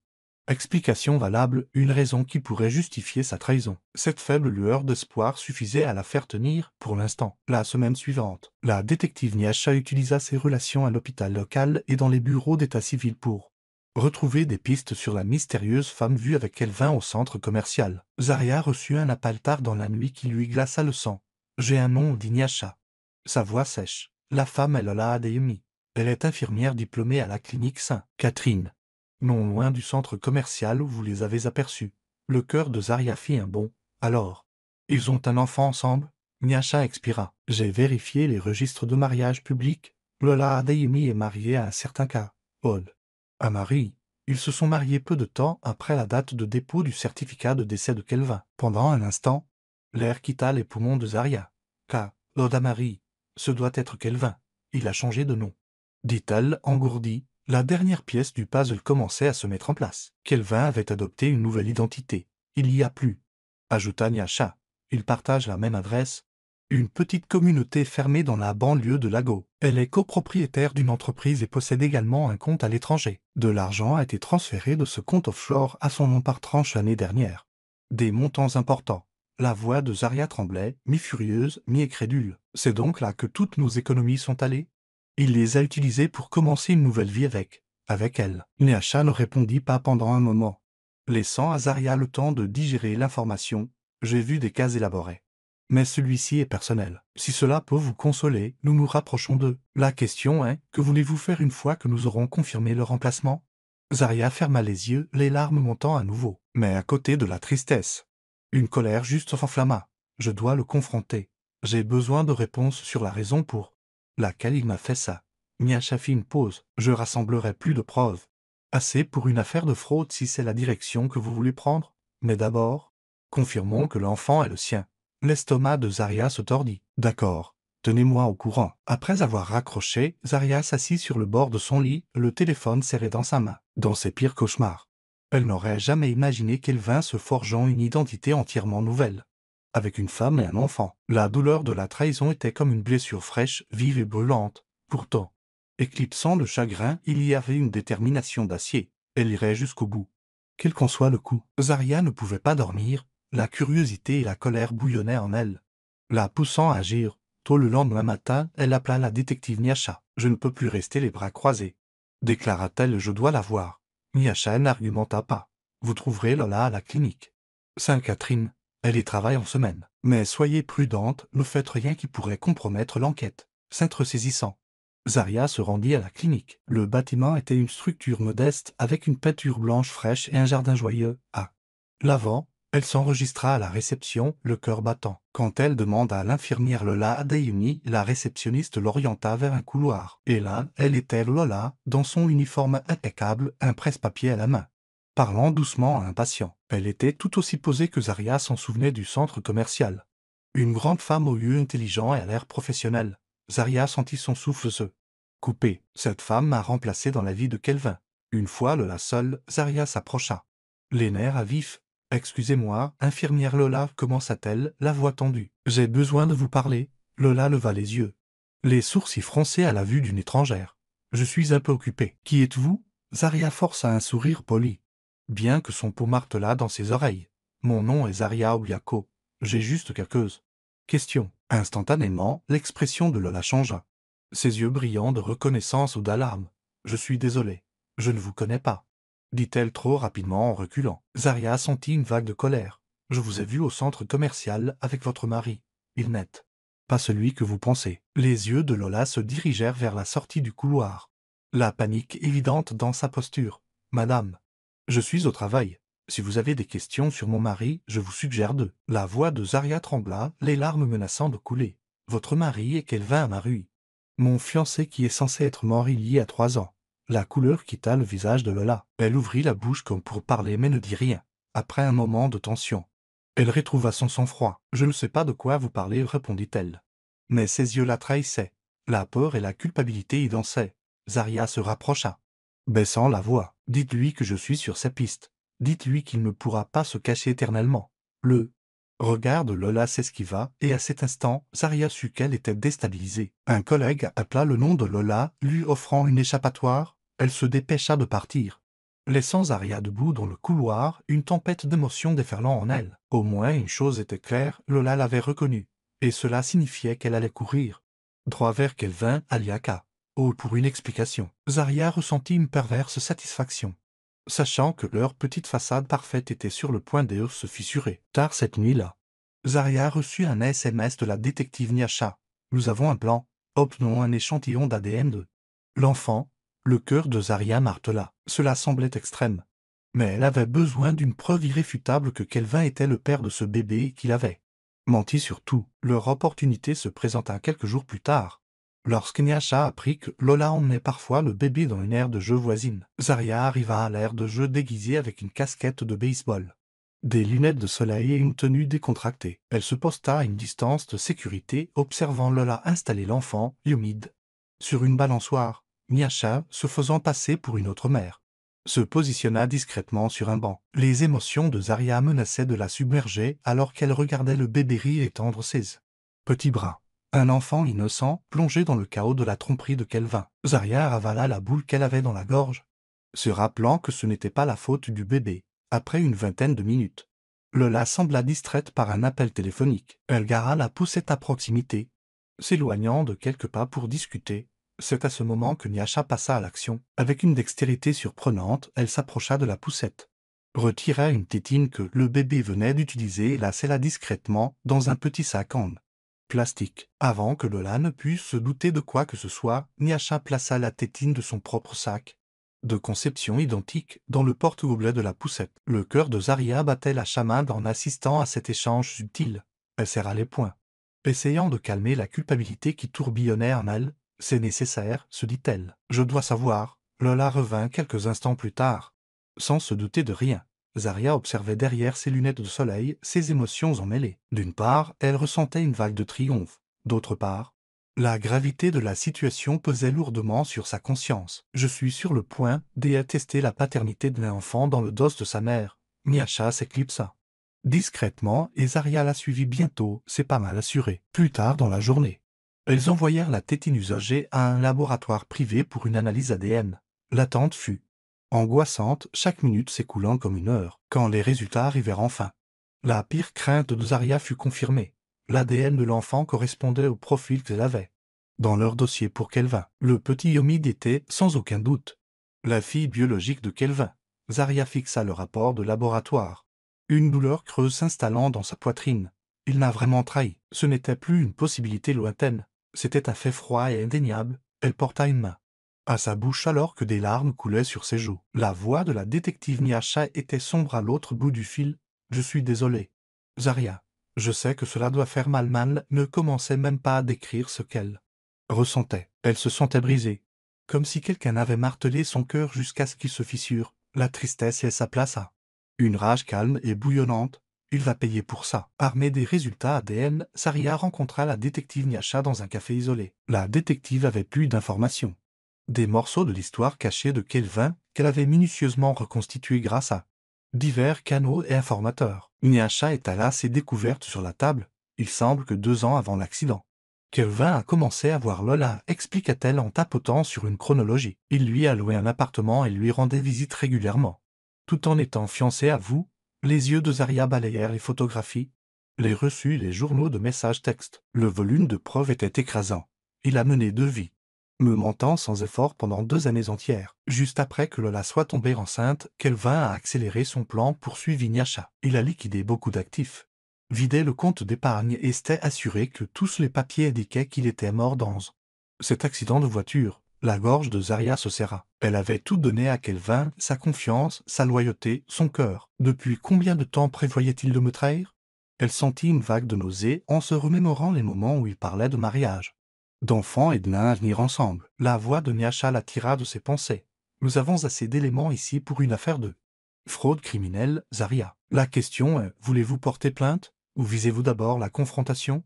explication valable, une raison qui pourrait justifier sa trahison. Cette faible lueur d'espoir suffisait à la faire tenir, pour l'instant. La semaine suivante, la détective Nyasha utilisa ses relations à l'hôpital local et dans les bureaux d'état civil pour retrouver des pistes sur la mystérieuse femme vue avec Kelvin au centre commercial. Zarya reçut un appel tard dans la nuit qui lui glaça le sang. « J'ai un nom, dit Nyasha. » Sa voix sèche. La femme est Lola Adeyemi. Elle est infirmière diplômée à la clinique Saint-Catherine, non loin du centre commercial où vous les avez aperçus. Le cœur de Zarya fit un bond. Alors, ils ont un enfant ensemble? Nyasha expira. J'ai vérifié les registres de mariage public. Lola Adeyemi est mariée à un certain cas. Paul. À Marie. Ils se sont mariés peu de temps après la date de dépôt du certificat de décès de Kelvin. Pendant un instant, l'air quitta les poumons de Zarya. Loda Marie. Ce doit être Kelvin. Il a changé de nom. Dit-elle, engourdie. La dernière pièce du puzzle commençait à se mettre en place. Kelvin avait adopté une nouvelle identité. Il y a plus, ajouta Nyasha. Ils partagent la même adresse. Une petite communauté fermée dans la banlieue de Lago. Elle est copropriétaire d'une entreprise et possède également un compte à l'étranger. De l'argent a été transféré de ce compte offshore à son nom par tranche l'année dernière. Des montants importants. La voix de Zarya tremblait, mi-furieuse, mi-incrédule. C'est donc là que toutes nos économies sont allées? Il les a utilisées pour commencer une nouvelle vie avec elle. Nyasha ne répondit pas pendant un moment, laissant à Zarya le temps de digérer l'information. J'ai vu des cas élaborés. Mais celui-ci est personnel. Si cela peut vous consoler, nous nous rapprochons d'eux. La question est, que voulez-vous faire une fois que nous aurons confirmé le remplacement? Zarya ferma les yeux, les larmes montant à nouveau. Mais à côté de la tristesse, une colère juste s'enflamma. Je dois le confronter. J'ai besoin de réponses sur la raison pour laquelle il m'a fait ça. Nyasha fit une pause. Je rassemblerai plus de preuves. Assez pour une affaire de fraude si c'est la direction que vous voulez prendre. Mais d'abord, confirmons que l'enfant est le sien. L'estomac de Zarya se tordit. D'accord. Tenez-moi au courant. Après avoir raccroché, Zaria s'assit sur le bord de son lit, le téléphone serré dans sa main. Dans ses pires cauchemars, elle n'aurait jamais imaginé qu'Elvin se forgeant une identité entièrement nouvelle. Avec une femme et un enfant, la douleur de la trahison était comme une blessure fraîche, vive et brûlante. Pourtant, éclipsant le chagrin, il y avait une détermination d'acier. Elle irait jusqu'au bout. Quel qu'en soit le coup, Zaria ne pouvait pas dormir, la curiosité et la colère bouillonnaient en elle. La poussant à agir, tôt le lendemain matin, elle appela la détective Niacha. « Je ne peux plus rester les bras croisés. » déclara-t-elle, « je dois la voir. » Niacha n'argumenta pas. « Vous trouverez Lola à la clinique. Sainte-Catherine, elle y travaille en semaine. Mais soyez prudente, ne faites rien qui pourrait compromettre l'enquête. » S'entre-saisissant, Zaria se rendit à la clinique. Le bâtiment était une structure modeste avec une peinture blanche fraîche et un jardin joyeux. À l'avant, elle s'enregistra à la réception, le cœur battant. Quand elle demanda à l'infirmière Lola Adeyemi, la réceptionniste l'orienta vers un couloir. Et là, elle était Lola, dans son uniforme impeccable, un presse-papier à la main. Parlant doucement à un patient. Elle était tout aussi posée que Zaria s'en souvenait du centre commercial. Une grande femme aux yeux intelligents et à l'air professionnel. Zaria sentit son souffle se couper. Cette femme m'a remplacé dans la vie de Kelvin. Une fois Lola seule, Zaria s'approcha. Les nerfs à vif. « Excusez-moi, infirmière Lola, commença-t-elle, la voix tendue. « J'ai besoin de vous parler. » Lola leva les yeux, les sourcils froncés à la vue d'une étrangère. « Je suis un peu occupée. Qui êtes-vous » Zaria força un sourire poli, bien que son peau martela dans ses oreilles. « Mon nom est Zaria Obiako. J'ai juste quelques questions. » Instantanément, l'expression de Lola changea. Ses yeux brillants de reconnaissance ou d'alarme. « Je suis désolé. Je ne vous connais pas. » dit-elle trop rapidement en reculant. Zaria sentit une vague de colère. « Je vous ai vu au centre commercial avec votre mari. Il n'est pas celui que vous pensez. » Les yeux de Lola se dirigèrent vers la sortie du couloir. La panique évidente dans sa posture. « Madame, je suis au travail. Si vous avez des questions sur mon mari, je vous suggère de... » La voix de Zaria trembla, les larmes menaçant de couler. « Votre mari est Kelvin Amarui. Mon fiancé qui est censé être mort il y a 3 ans. » La couleur quitta le visage de Lola. Elle ouvrit la bouche comme pour parler mais ne dit rien. Après un moment de tension, elle retrouva son sang-froid. « Je ne sais pas de quoi vous parlez, » répondit-elle. Mais ses yeux la trahissaient. La peur et la culpabilité y dansaient. Zaria se rapprocha, baissant la voix. « Dites-lui que je suis sur sa piste. Dites-lui qu'il ne pourra pas se cacher éternellement. » Le regard de Lola s'esquiva, et à cet instant, Zaria sut qu'elle était déstabilisée. Un collègue appela le nom de Lola, lui offrant une échappatoire. Elle se dépêcha de partir, laissant Zaria debout dans le couloir, une tempête d'émotions déferlant en elle. Au moins une chose était claire, Lola l'avait reconnue, et cela signifiait qu'elle allait courir droit vers Kelvin Aliaka. Oh, pour une explication. Zaria ressentit une perverse satisfaction, sachant que leur petite façade parfaite était sur le point de se fissurer. Tard cette nuit-là, Zaria reçut un SMS de la détective Niacha. « Nous avons un plan. Obtenons un échantillon d'ADN de l'enfant. » Le cœur de Zaria martela. Cela semblait extrême. Mais elle avait besoin d'une preuve irréfutable que Kelvin était le père de ce bébé et qu'il avait menti sur tout. Leur opportunité se présenta quelques jours plus tard, lorsque Niacha apprit que Lola emmenait parfois le bébé dans une aire de jeu voisine. Zaria arriva à l'aire de jeu déguisée avec une casquette de baseball, des lunettes de soleil et une tenue décontractée. Elle se posta à une distance de sécurité, observant Lola installer l'enfant, humide, sur une balançoire. Niacha, se faisant passer pour une autre mère, se positionna discrètement sur un banc. Les émotions de Zaria menaçaient de la submerger alors qu'elle regardait le bébé rire et tendre ses petits bras. Un enfant innocent, plongé dans le chaos de la tromperie de Kelvin. Zaria avala la boule qu'elle avait dans la gorge, se rappelant que ce n'était pas la faute du bébé. Après une vingtaine de minutes, Lola sembla distraite par un appel téléphonique. Elle gara la poussette à proximité, s'éloignant de quelques pas pour discuter. C'est à ce moment que Niacha passa à l'action. Avec une dextérité surprenante, elle s'approcha de la poussette, retira une tétine que le bébé venait d'utiliser et la scella discrètement dans un petit sac en plastique. Avant que Lola ne puisse se douter de quoi que ce soit, Niacha plaça la tétine de son propre sac, de conception identique, dans le porte-gobelet de la poussette. Le cœur de Zaria battait la chamade en assistant à cet échange subtil. Elle serra les poings, essayant de calmer la culpabilité qui tourbillonnait en elle. « C'est nécessaire, se dit-elle. Je dois savoir. » Lola revint quelques instants plus tard, sans se douter de rien. Zaria observait derrière ses lunettes de soleil ses émotions emmêlées. D'une part, elle ressentait une vague de triomphe. D'autre part, La gravité de la situation pesait lourdement sur sa conscience. Je suis sur le point d'attester la paternité d'un enfant dans le dos de sa mère. Nyasha s'éclipsa. Discrètement, et Zarya la suivit bientôt, c'est pas mal assuré. Plus tard dans la journée, elles envoyèrent la tétine usagée à un laboratoire privé pour une analyse ADN. L'attente fut angoissante, chaque minute s'écoulant comme une heure, quand les résultats arrivèrent enfin. La pire crainte de Zarya fut confirmée. L'ADN de l'enfant correspondait au profil qu'elle avait. Dans leur dossier pour Kelvin, le petit Yomid était, sans aucun doute, la fille biologique de Kelvin. Zarya fixa le rapport de laboratoire. Une douleur creuse s'installant dans sa poitrine. Il n'a vraiment trahi. Ce n'était plus une possibilité lointaine. C'était un fait froid et indéniable. Elle porta une main à sa bouche alors que des larmes coulaient sur ses joues. La voix de la détective Nyasha était sombre à l'autre bout du fil. « Je suis désolé. Zarya, je sais que cela doit faire mal. » Ne commençait même pas à décrire ce qu'elle ressentait. Elle se sentait brisée, comme si quelqu'un avait martelé son cœur jusqu'à ce qu'il se fissure. La tristesse et sa place à une rage calme et bouillonnante. Il va payer pour ça. Armée des résultats ADN, Zarya rencontra la détective Nyasha dans un café isolé. La détective avait plus d'informations. Des morceaux de l'histoire cachée de Kelvin qu'elle avait minutieusement reconstitués grâce à divers canaux et informateurs. Nyasha étala ses découvertes sur la table. Il semble que 2 ans avant l'accident, Kelvin a commencé à voir Lola, expliqua-t-elle en tapotant sur une chronologie. Il lui a loué un appartement et lui rendait visite régulièrement. Tout en étant fiancé à vous, les yeux de Zarya balayèrent les photographies, les reçus et les journaux de messages textes. Le volume de preuves était écrasant. Il a mené 2 vies, me mentant sans effort pendant 2 années entières. Juste après que Lola soit tombée enceinte, Kelvin a accéléré son plan pour suivre Nyasha. Il a liquidé beaucoup d'actifs, vidé le compte d'épargne et s'était assuré que tous les papiers indiquaient qu'il était mort dans cet accident de voiture. La gorge de Zarya se serra. Elle avait tout donné à Kelvin, sa confiance, sa loyauté, son cœur. Depuis combien de temps prévoyait-il de me trahir? Elle sentit une vague de nausée en se remémorant les moments où il parlait de mariage, d'enfants et de d'un avenir ensemble. La voix de Nyasha l'attira de ses pensées. Nous avons assez d'éléments ici pour une affaire de fraude criminelle, Zarya. La question est, voulez-vous porter plainte, ou visez-vous d'abord la confrontation?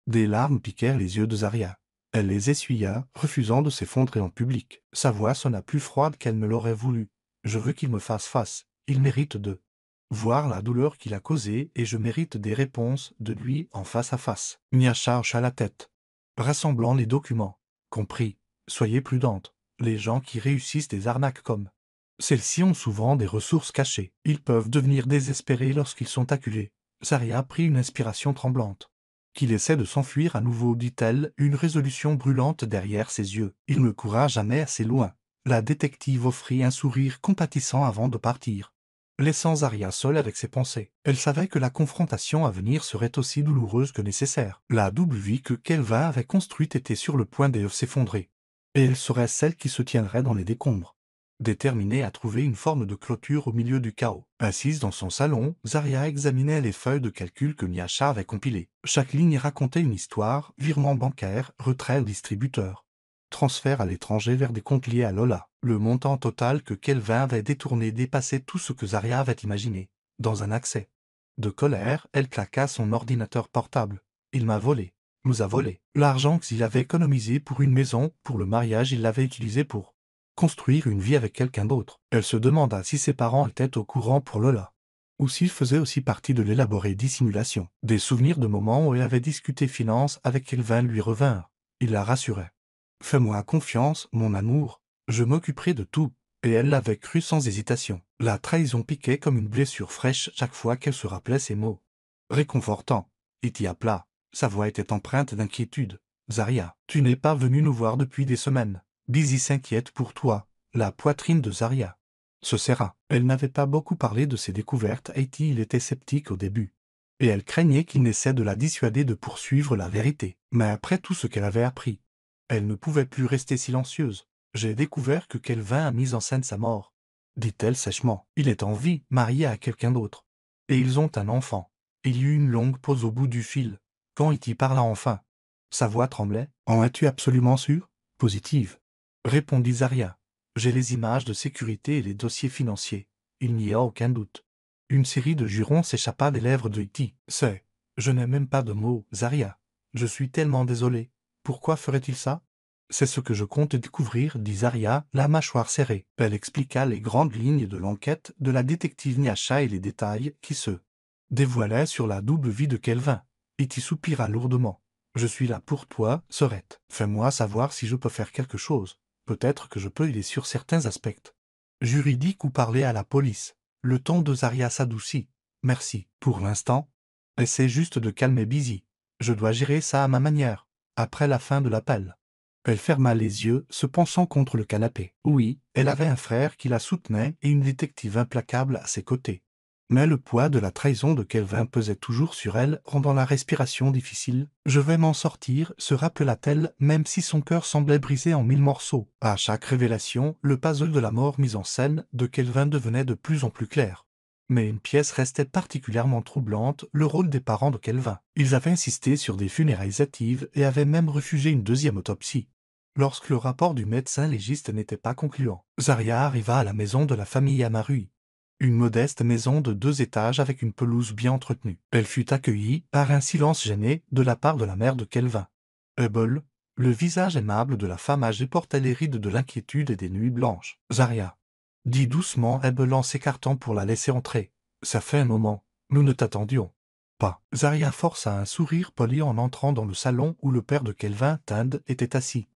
Des larmes piquèrent les yeux de Zarya. Elle les essuya, refusant de s'effondrer en public. Sa voix sonna plus froide qu'elle ne l'aurait voulu. Je veux qu'il me fasse face. Il mérite de voir la douleur qu'il a causée et je mérite des réponses de lui en face à face. Nyasha hocha la tête, rassemblant les documents. Compris. Soyez prudente. Les gens qui réussissent des arnaques comme celles-ci ont souvent des ressources cachées. Ils peuvent devenir désespérés lorsqu'ils sont acculés. Zarya prit une inspiration tremblante. Qu'il essaie de s'enfuir à nouveau, dit-elle, une résolution brûlante derrière ses yeux. Il ne courra jamais assez loin. La détective offrit un sourire compatissant avant de partir, laissant Zarya seule avec ses pensées. Elle savait que la confrontation à venir serait aussi douloureuse que nécessaire. La double vie que Kelvin avait construite était sur le point de s'effondrer. Et elle serait celle qui se tiendrait dans les décombres, déterminée à trouver une forme de clôture au milieu du chaos. Assise dans son salon, Zarya examinait les feuilles de calcul que Nyasha avait compilées. Chaque ligne racontait une histoire, virement bancaire, retrait au distributeur, transfert à l'étranger vers des comptes liés à Lola. Le montant total que Kelvin avait détourné dépassait tout ce que Zarya avait imaginé. Dans un accès de colère, elle claqua son ordinateur portable. « Il m'a volé. Nous a volé. L'argent qu'il avait économisé pour une maison, pour le mariage, il l'avait utilisé pour construire une vie avec quelqu'un d'autre. » Elle se demanda si ses parents étaient au courant pour Lola, ou s'ils faisaient aussi partie de l'élaborée dissimulation. Des souvenirs de moments où elle avait discuté finances avec Kelvin lui revinrent. Il la rassurait. « Fais-moi confiance, mon amour, je m'occuperai de tout. » Et elle l'avait cru sans hésitation. La trahison piquait comme une blessure fraîche chaque fois qu'elle se rappelait ces mots. Réconfortant. Il t'y appela. Sa voix était empreinte d'inquiétude. « Zarya, tu n'es pas venue nous voir depuis des semaines. Busy s'inquiète pour toi. » La poitrine de Zarya se serra. Elle n'avait pas beaucoup parlé de ses découvertes. Haïti, il était sceptique au début, et elle craignait qu'il n'essaie de la dissuader de poursuivre la vérité. Mais après tout ce qu'elle avait appris, elle ne pouvait plus rester silencieuse. « J'ai découvert que Kelvin a mis en scène sa mort, » dit-elle sèchement. « Il est en vie, marié à quelqu'un d'autre. Et ils ont un enfant. » Il y eut une longue pause au bout du fil. Quand Haïti parla enfin, sa voix tremblait. « En es-tu absolument sûr? » « Positive, » répondit Zarya. « J'ai les images de sécurité et les dossiers financiers. Il n'y a aucun doute. » Une série de jurons s'échappa des lèvres de Haïti. « Je n'ai même pas de mots, Zarya. Je suis tellement désolé. » Pourquoi ferait-il ça? C'est ce que je compte découvrir, dit Zaria, la mâchoire serrée. Elle expliqua les grandes lignes de l'enquête de la détective Niacha et les détails qui se dévoilaient sur la double vie de Kelvin. Iti soupira lourdement. Je suis là pour toi, Sorette. Fais-moi savoir si je peux faire quelque chose. Peut-être que je peux aider sur certains aspects. Juridique ou parler à la police. Le ton de Zaria s'adoucit. Merci. Pour l'instant. Essaie juste de calmer Busy. Je dois gérer ça à ma manière. Après la fin de l'appel. Elle ferma les yeux, se penchant contre le canapé. Oui, elle avait un frère qui la soutenait et une détective implacable à ses côtés. Mais le poids de la trahison de Kelvin pesait toujours sur elle, rendant la respiration difficile. « Je vais m'en sortir », se rappela-t-elle, même si son cœur semblait brisé en 1000 morceaux. À chaque révélation, le puzzle de la mort mise en scène de Kelvin devenait de plus en plus clair. Mais une pièce restait particulièrement troublante, le rôle des parents de Kelvin. Ils avaient insisté sur des funérailles hâtives et avaient même refusé une deuxième autopsie. Lorsque le rapport du médecin légiste n'était pas concluant, Zaria arriva à la maison de la famille Amarui. Une modeste maison de 2 étages avec une pelouse bien entretenue. Elle fut accueillie par un silence gêné de la part de la mère de Kelvin. Hubble, le visage aimable de la femme âgée, portait les rides de l'inquiétude et des nuits blanches. Zaria, dit doucement Hubble en s'écartant pour la laisser entrer. Ça fait un moment, nous ne t'attendions pas. Zaria força un sourire poli en entrant dans le salon où le père de Kelvin, Tind, était assis.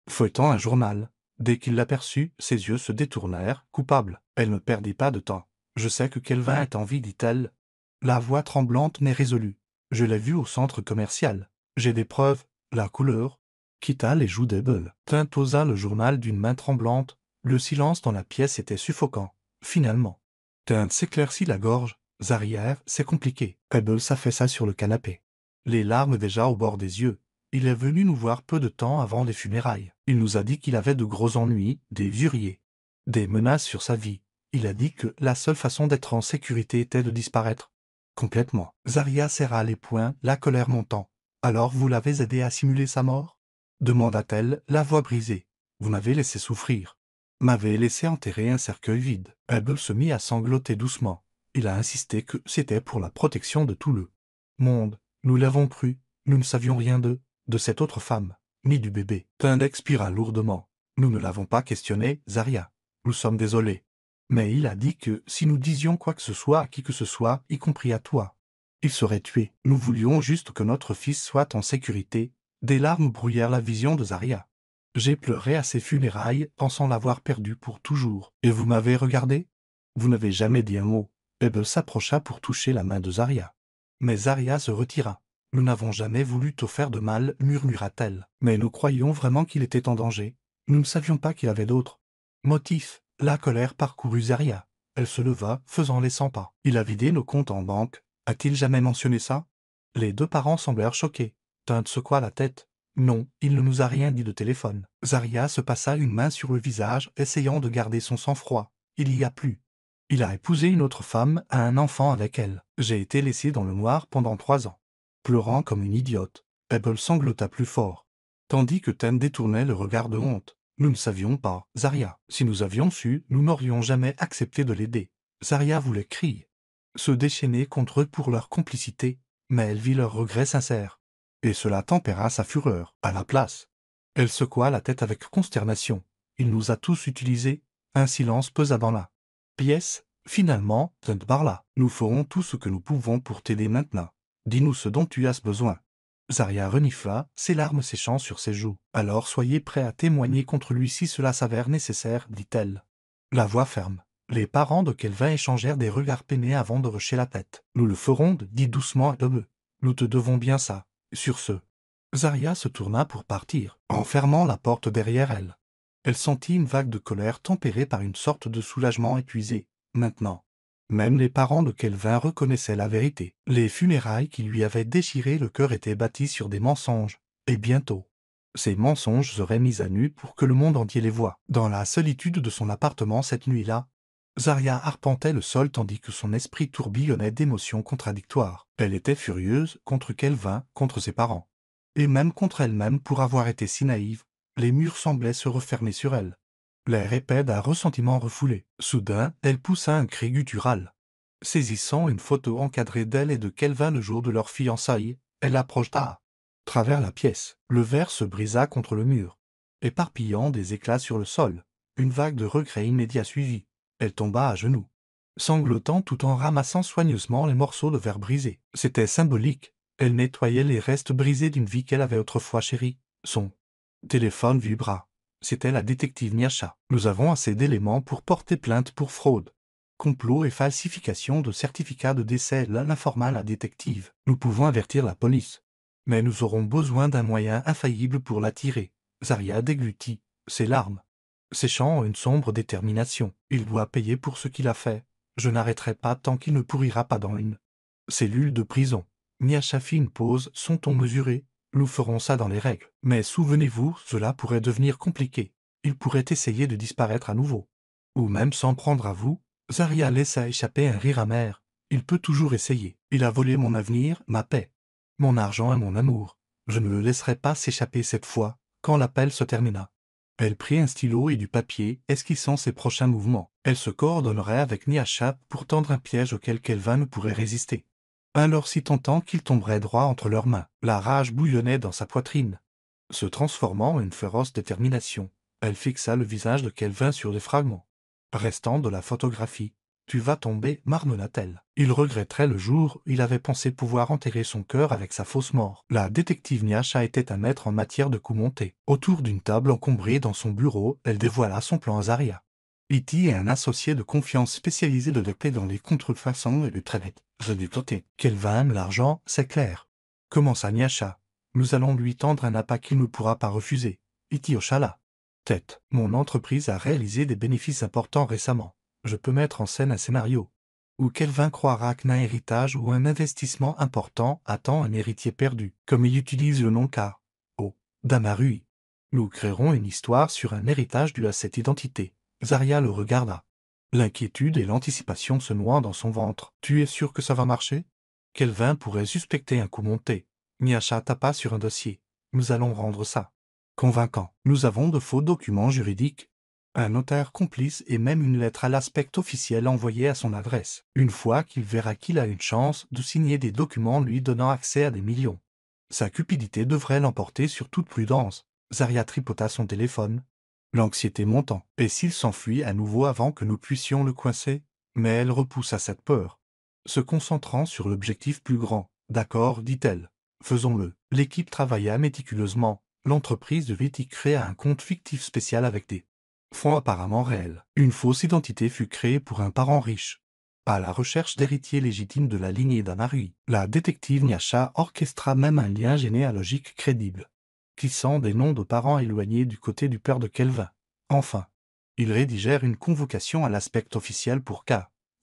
Feuilletant un journal. Dès qu'il l'aperçut, ses yeux se détournèrent, coupables. Elle ne perdit pas de temps. Je sais que Kelvin est en vie, dit-elle. La voix tremblante mais résolue. Je l'ai vu au centre commercial. J'ai des preuves. La couleur. Quitta les joues d'Hubble. Tind posa le journal d'une main tremblante. Le silence dans la pièce était suffocant. Finalement. Tind s'éclaircit la gorge. Zaria, c'est compliqué. Hubble s'affaissa sur le canapé. Les larmes déjà au bord des yeux. Il est venu nous voir peu de temps avant les funérailles. Il nous a dit qu'il avait de gros ennuis, des viuriers, des menaces sur sa vie. Il a dit que la seule façon d'être en sécurité était de disparaître. Complètement. Zaria serra les poings, la colère montant. Alors vous l'avez aidé à simuler sa mort? Demanda-t-elle, la voix brisée. Vous m'avez laissé souffrir. M'avez laissé enterrer un cercueil vide. Hubble se mit à sangloter doucement. Il a insisté que c'était pour la protection de tout le monde. Nous l'avons cru. Nous ne savions rien de cette autre femme, ni du bébé. Tind expira lourdement. Nous ne l'avons pas questionné, Zaria. Nous sommes désolés. Mais il a dit que si nous disions quoi que ce soit à qui que ce soit, y compris à toi, il serait tué. Nous voulions juste que notre fils soit en sécurité. Des larmes brouillèrent la vision de Zaria. J'ai pleuré à ses funérailles, pensant l'avoir perdu pour toujours. Et vous m'avez regardé? Vous n'avez jamais dit un mot. Hubble s'approcha pour toucher la main de Zaria. Mais Zaria se retira. Nous n'avons jamais voulu te faire de mal, murmura-t-elle. Mais nous croyions vraiment qu'il était en danger. Nous ne savions pas qu'il avait d'autres motifs. La colère parcourut Zaria. Elle se leva, faisant les 100 pas. Il a vidé nos comptes en banque. A-t-il jamais mentionné ça? Les 2 parents semblèrent choqués. Tind secoua la tête. Non, il ne nous a rien dit de téléphone. Zaria se passa une main sur le visage, essayant de garder son sang-froid. Il y a plus. Il a épousé une autre femme, a un enfant avec elle. J'ai été laissé dans le noir pendant 3 ans. Pleurant comme une idiote. Hubble sanglota plus fort. Tandis que Tind détournait le regard de honte. Nous ne savions pas, Zaria. Si nous avions su, nous n'aurions jamais accepté de l'aider. Zaria voulait crier. Se déchaîner contre eux pour leur complicité, mais elle vit leur regret sincère. Et cela tempéra sa fureur. À la place. Elle secoua la tête avec consternation. Il nous a tous utilisés. Un silence pesa dans la pièce. Finalement, Tind parla. Nous ferons tout ce que nous pouvons pour t'aider maintenant. Dis-nous ce dont tu as besoin. Zaria renifla, ses larmes séchant sur ses joues. Alors soyez prêts à témoigner contre lui si cela s'avère nécessaire, dit-elle. La voix ferme. Les parents de Kelvin échangèrent des regards peinés avant de hocher la tête. Nous le ferons, dit doucement Hubble. Nous te devons bien ça. Sur ce. Zaria se tourna pour partir, en fermant la porte derrière elle. Elle sentit une vague de colère tempérée par une sorte de soulagement épuisé. Maintenant. Même les parents de Kelvin reconnaissaient la vérité. Les funérailles qui lui avaient déchiré le cœur étaient bâties sur des mensonges. Et bientôt, ces mensonges seraient mis à nu pour que le monde entier les voie. Dans la solitude de son appartement cette nuit-là, Zaria arpentait le sol tandis que son esprit tourbillonnait d'émotions contradictoires. Elle était furieuse contre Kelvin, contre ses parents. Et même contre elle-même pour avoir été si naïve. Les murs semblaient se refermer sur elle. L'air épais d'un ressentiment refoulé. Soudain, elle poussa un cri guttural. Saisissant une photo encadrée d'elle et de Kelvin le jour de leur fiançailles, elle la projeta Travers la pièce, le verre se brisa contre le mur, éparpillant des éclats sur le sol. Une vague de regret immédiat suivit. Elle tomba à genoux, sanglotant tout en ramassant soigneusement les morceaux de verre brisés. C'était symbolique. Elle nettoyait les restes brisés d'une vie qu'elle avait autrefois chérie. Son téléphone vibra. C'était la détective Nyasha. Nous avons assez d'éléments pour porter plainte pour fraude, complot et falsification de certificats de décès. L'informa la détective. Nous pouvons avertir la police, mais nous aurons besoin d'un moyen infaillible pour l'attirer. Zarya déglutit ses larmes, séchant une sombre détermination. Il doit payer pour ce qu'il a fait. Je n'arrêterai pas tant qu'il ne pourrira pas dans une cellule de prison. Nyasha fit une pause, son ton mesuré. Nous ferons ça dans les règles. Mais souvenez-vous, cela pourrait devenir compliqué. Il pourrait essayer de disparaître à nouveau. Ou même s'en prendre à vous. Zarya laissa échapper un rire amer. Il peut toujours essayer. Il a volé mon avenir, ma paix, mon argent et mon amour. Je ne le laisserai pas s'échapper cette fois. Quand l'appel se termina, elle prit un stylo et du papier, esquissant ses prochains mouvements. Elle se coordonnerait avec Nyasha pour tendre un piège auquel Kelvin ne pourrait résister. Alors si tentant qu'il tomberait droit entre leurs mains. La rage bouillonnait dans sa poitrine, se transformant en une féroce détermination. Elle fixa le visage de Kelvin sur des fragments restants de la photographie. Tu vas tomber, marmonna-t-elle. Il regretterait le jour où il avait pensé pouvoir enterrer son cœur avec sa fausse mort. La détective Nyasha était un maître en matière de coups montés. Autour d'une table encombrée dans son bureau, elle dévoila son plan à Zarya. E.T. est un associé de confiance spécialisé de l'épée dans les contrefaçons et le traite. Je du côté. Kelvin aime l'argent, c'est clair. Commença Nyasha. Nous allons lui tendre un appât qu'il ne pourra pas refuser. E.T. hocha la tête. Mon entreprise a réalisé des bénéfices importants récemment. Je peux mettre en scène un scénario où Kelvin croira qu'un héritage ou un investissement important attend un héritier perdu, comme il utilise le nom K. O. Damarui. Nous créerons une histoire sur un héritage dû à cette identité. Zarya le regarda, l'inquiétude et l'anticipation se nouant dans son ventre. Tu es sûr que ça va marcher? Kelvin pourrait suspecter un coup monté. Nyasha tapa sur un dossier. Nous allons rendre ça convaincant. Nous avons de faux documents juridiques, un notaire complice et même une lettre à l'aspect officiel envoyée à son adresse. Une fois qu'il verra qu'il a une chance de signer des documents lui donnant accès à des millions, sa cupidité devrait l'emporter sur toute prudence. Zarya tripota son téléphone, l'anxiété montant. Et s'il s'enfuit à nouveau avant que nous puissions le coincer? Mais elle repoussa cette peur, se concentrant sur l'objectif plus grand. D'accord, dit-elle. Faisons-le. L'équipe travailla méticuleusement. L'entreprise devait y créer un compte fictif spécial avec des fonds apparemment réels. Une fausse identité fut créée pour un parent riche, à la recherche d'héritiers légitimes de la lignée d'Anarui. La détective Nyasha orchestra même un lien généalogique crédible, glissant des noms de parents éloignés du côté du père de Kelvin. Enfin, ils rédigèrent une convocation à l'aspect officiel pour K.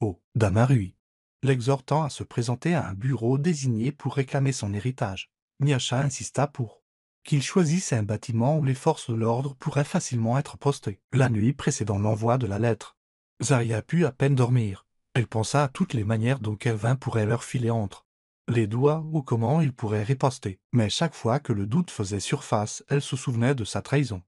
O. Damarui, l'exhortant à se présenter à un bureau désigné pour réclamer son héritage. Nyasha insista pour qu'il choisisse un bâtiment où les forces de l'ordre pourraient facilement être postées. La nuit précédant l'envoi de la lettre, Zarya put à peine dormir. Elle pensa à toutes les manières dont Kelvin pourrait leur filer entre les doigts ou comment il pourrait riposter. Mais chaque fois que le doute faisait surface, elle se souvenait de sa trahison.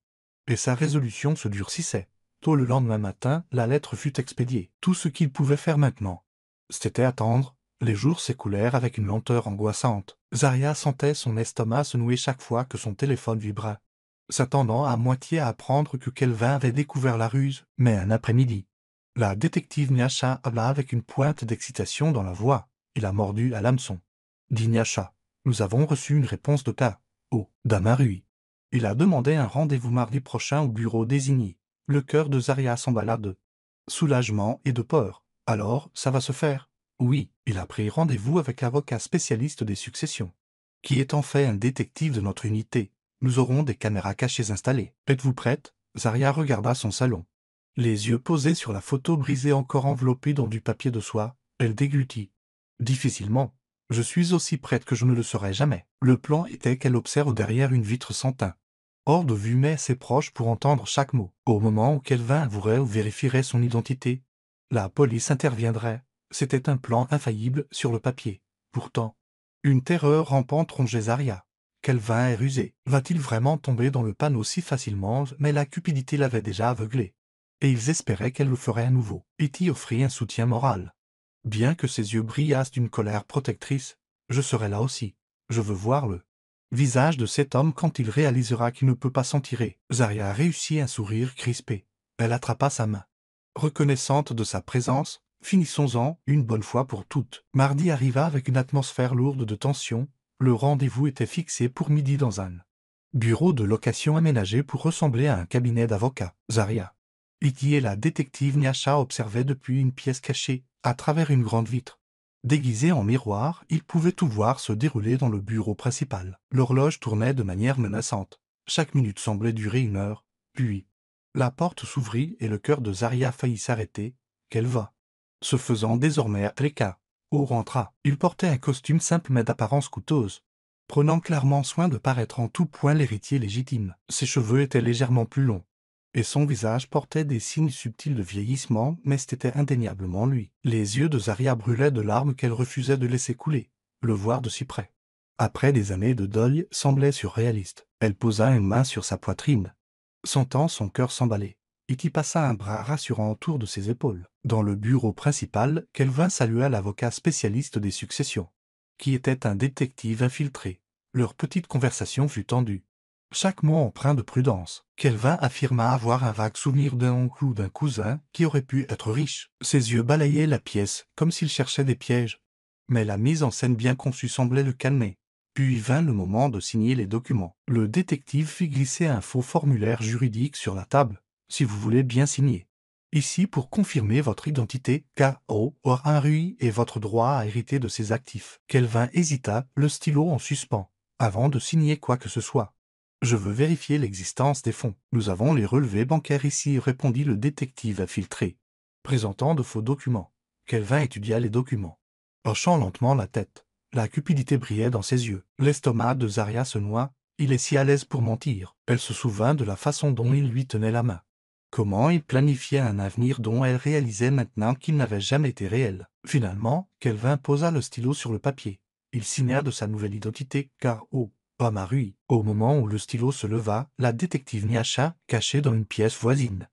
Et sa résolution se durcissait. Tôt le lendemain matin, la lettre fut expédiée. Tout ce qu'il pouvait faire maintenant, c'était attendre. Les jours s'écoulèrent avec une lenteur angoissante. Zarya sentait son estomac se nouer chaque fois que son téléphone vibra, s'attendant à moitié à apprendre que Kelvin avait découvert la ruse. Mais un après-midi, la détective Nyasha habla avec une pointe d'excitation dans la voix. Il a mordu à l'hameçon. Dit Nyasha. Nous avons reçu une réponse de K. O. Damarui. Il a demandé un rendez-vous mardi prochain au bureau désigné. Le cœur de Zarya s'emballa de soulagement et de peur. Alors, ça va se faire? Oui, il a pris rendez-vous avec l'avocat spécialiste des successions, qui est en fait un détective de notre unité. Nous aurons des caméras cachées installées. Êtes-vous prête? Zarya regarda son salon. Les yeux posés sur la photo brisée encore enveloppée dans du papier de soie, elle déglutit. Difficilement. Je suis aussi prête que je ne le serai jamais. Le plan était qu'elle observe derrière une vitre sans teint, hors de vue mais assez proche pour entendre chaque mot. Au moment où Kelvin avouerait ou vérifierait son identité, la police interviendrait. C'était un plan infaillible sur le papier. Pourtant, une terreur rampante rongeait Zarya. Kelvin est rusé. Va-t-il vraiment tomber dans le panneau si facilement? Mais la cupidité l'avait déjà aveuglé. Et ils espéraient qu'elle le ferait à nouveau. E.T. offrit un soutien moral. Bien que ses yeux brillassent d'une colère protectrice, je serai là aussi. Je veux voir le Visage de cet homme quand il réalisera qu'il ne peut pas s'en tirer. Zarya réussit un sourire crispé. Elle attrapa sa main. Reconnaissante de sa présence, finissons-en une bonne fois pour toutes. Mardi arriva avec une atmosphère lourde de tension. Le rendez-vous était fixé pour midi dans un bureau de location aménagé pour ressembler à un cabinet d'avocat. Zarya, Iki et la détective Nyasha observaient depuis une pièce cachée, à travers une grande vitre. Déguisés en miroir, ils pouvaient tout voir se dérouler dans le bureau principal. L'horloge tournait de manière menaçante. Chaque minute semblait durer 1 heure. Puis, la porte s'ouvrit et le cœur de Zarya faillit s'arrêter. Qu'elle va. Se faisant désormais à l'écart. O rentra. Il portait un costume simple mais d'apparence coûteuse, prenant clairement soin de paraître en tout point l'héritier légitime. Ses cheveux étaient légèrement plus longs, et son visage portait des signes subtils de vieillissement, mais c'était indéniablement lui. Les yeux de Zarya brûlaient de larmes qu'elle refusait de laisser couler. Le voir de si près, après des années de deuil, semblait surréaliste. Elle posa une main sur sa poitrine, sentant son cœur s'emballer. Iki passa un bras rassurant autour de ses épaules. Dans le bureau principal, Kelvin salua l'avocat spécialiste des successions, qui était un détective infiltré. Leur petite conversation fut tendue, chaque mot empreint de prudence. Kelvin affirma avoir un vague souvenir d'un oncle ou d'un cousin qui aurait pu être riche. Ses yeux balayaient la pièce, comme s'il cherchait des pièges. Mais la mise en scène bien conçue semblait le calmer. Puis vint le moment de signer les documents. Le détective fit glisser un faux formulaire juridique sur la table. Si vous voulez bien signer ici pour confirmer votre identité, K.O. Rui et votre droit à hériter de ses actifs. Kelvin hésita, le stylo en suspens, avant de signer quoi que ce soit. Je veux vérifier l'existence des fonds. Nous avons les relevés bancaires ici, répondit le détective infiltré, présentant de faux documents. Kelvin étudia les documents, hochant lentement la tête. La cupidité brillait dans ses yeux. L'estomac de Zarya se noua. Il est si à l'aise pour mentir. Elle se souvint de la façon dont il lui tenait la main. Comment il planifiait un avenir dont elle réalisait maintenant qu'il n'avait jamais été réel. Finalement, Kelvin posa le stylo sur le papier. Il signa de sa nouvelle identité, K.O. Rui. Au moment où le stylo se leva, la détective Nyasha, cachée dans une pièce voisine,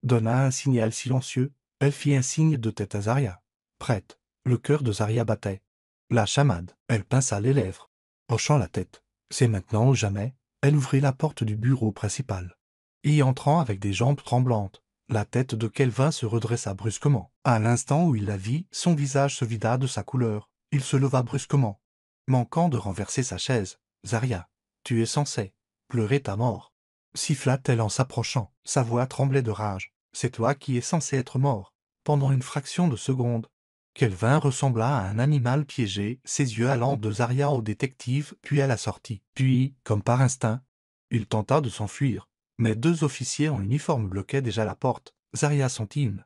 donna un signal silencieux. Elle fit un signe de tête à Zarya. Prête. Le cœur de Zarya battait. La chamade. Elle pinça les lèvres, hochant la tête. C'est maintenant ou jamais. Elle ouvrit la porte du bureau principal, y entrant avec des jambes tremblantes. La tête de Kelvin se redressa brusquement. À l'instant où il la vit, son visage se vida de sa couleur. Il se leva brusquement, manquant de renverser sa chaise. Zarya, tu es censée pleurer ta mort, siffla-t-elle en s'approchant. Sa voix tremblait de rage. C'est toi qui es censé être mort. Pendant une fraction de seconde, Kelvin ressembla à un animal piégé, ses yeux allant de Zarya au détective, puis à la sortie. Puis, comme par instinct, il tenta de s'enfuir, mais 2 officiers en uniforme bloquaient déjà la porte. Zarya sentit une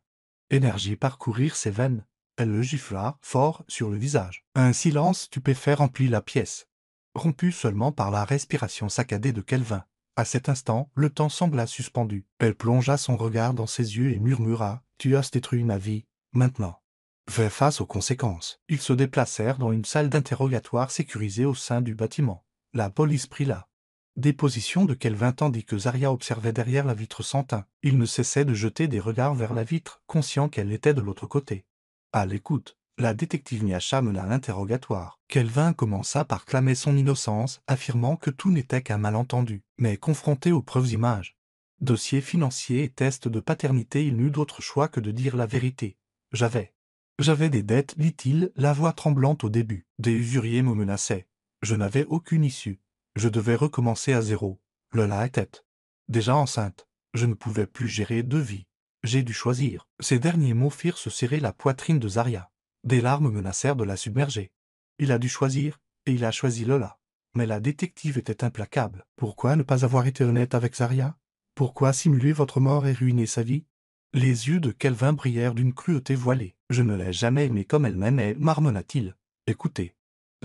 énergie parcourir ses veines. Elle le gifla fort sur le visage. Un silence stupéfait remplit la pièce, rompu seulement par la respiration saccadée de Kelvin. À cet instant, le temps sembla suspendu. Elle plongea son regard dans ses yeux et murmura « Tu as détruit ma vie, maintenant. » Fais face aux conséquences. Ils se déplacèrent dans une salle d'interrogatoire sécurisée au sein du bâtiment. La police prit la déposition de Kelvin tandis que Zarya observait derrière la vitre sans teint. Il ne cessait de jeter des regards vers la vitre, conscient qu'elle était de l'autre côté. À l'écoute, la détective Nyasha mena l'interrogatoire. Kelvin commença par clamer son innocence, affirmant que tout n'était qu'un malentendu. Mais confronté aux preuves images, dossiers financiers et tests de paternité, il n'eut d'autre choix que de dire la vérité. J'avais des dettes, dit-il, la voix tremblante au début. Des usuriers me menaçaient. Je n'avais aucune issue. Je devais recommencer à zéro. Lola était déjà enceinte. Je ne pouvais plus gérer 2 vies. J'ai dû choisir. Ces derniers mots firent se serrer la poitrine de Zarya. Des larmes menacèrent de la submerger. Il a dû choisir, et il a choisi Lola. Mais la détective était implacable. Pourquoi ne pas avoir été honnête avec Zarya? Pourquoi simuler votre mort et ruiner sa vie? Les yeux de Kelvin brillèrent d'une cruauté voilée. Je ne l'ai jamais aimée comme elle m'aimait, marmonna-t-il. Écoutez.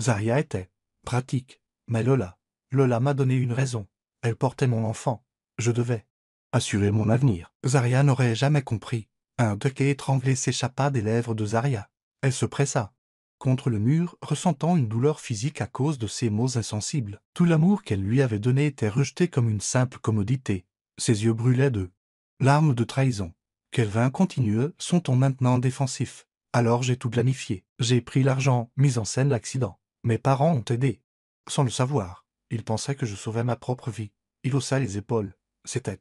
Zarya était pratique. Mais Lola m'a donné une raison. Elle portait mon enfant. Je devais assurer mon avenir. Zarya n'aurait jamais compris. Un hoquet étranglé s'échappa des lèvres de Zarya. Elle se pressa contre le mur, ressentant une douleur physique à cause de ces mots insensibles. Tout l'amour qu'elle lui avait donné était rejeté comme une simple commodité. Ses yeux brûlaient de larmes de trahison. Kelvin continua, son ton maintenant défensif. Alors j'ai tout planifié. J'ai pris l'argent, mis en scène l'accident. Mes parents ont aidé, sans le savoir. Il pensait que je sauvais ma propre vie. Il haussa les épaules. C'était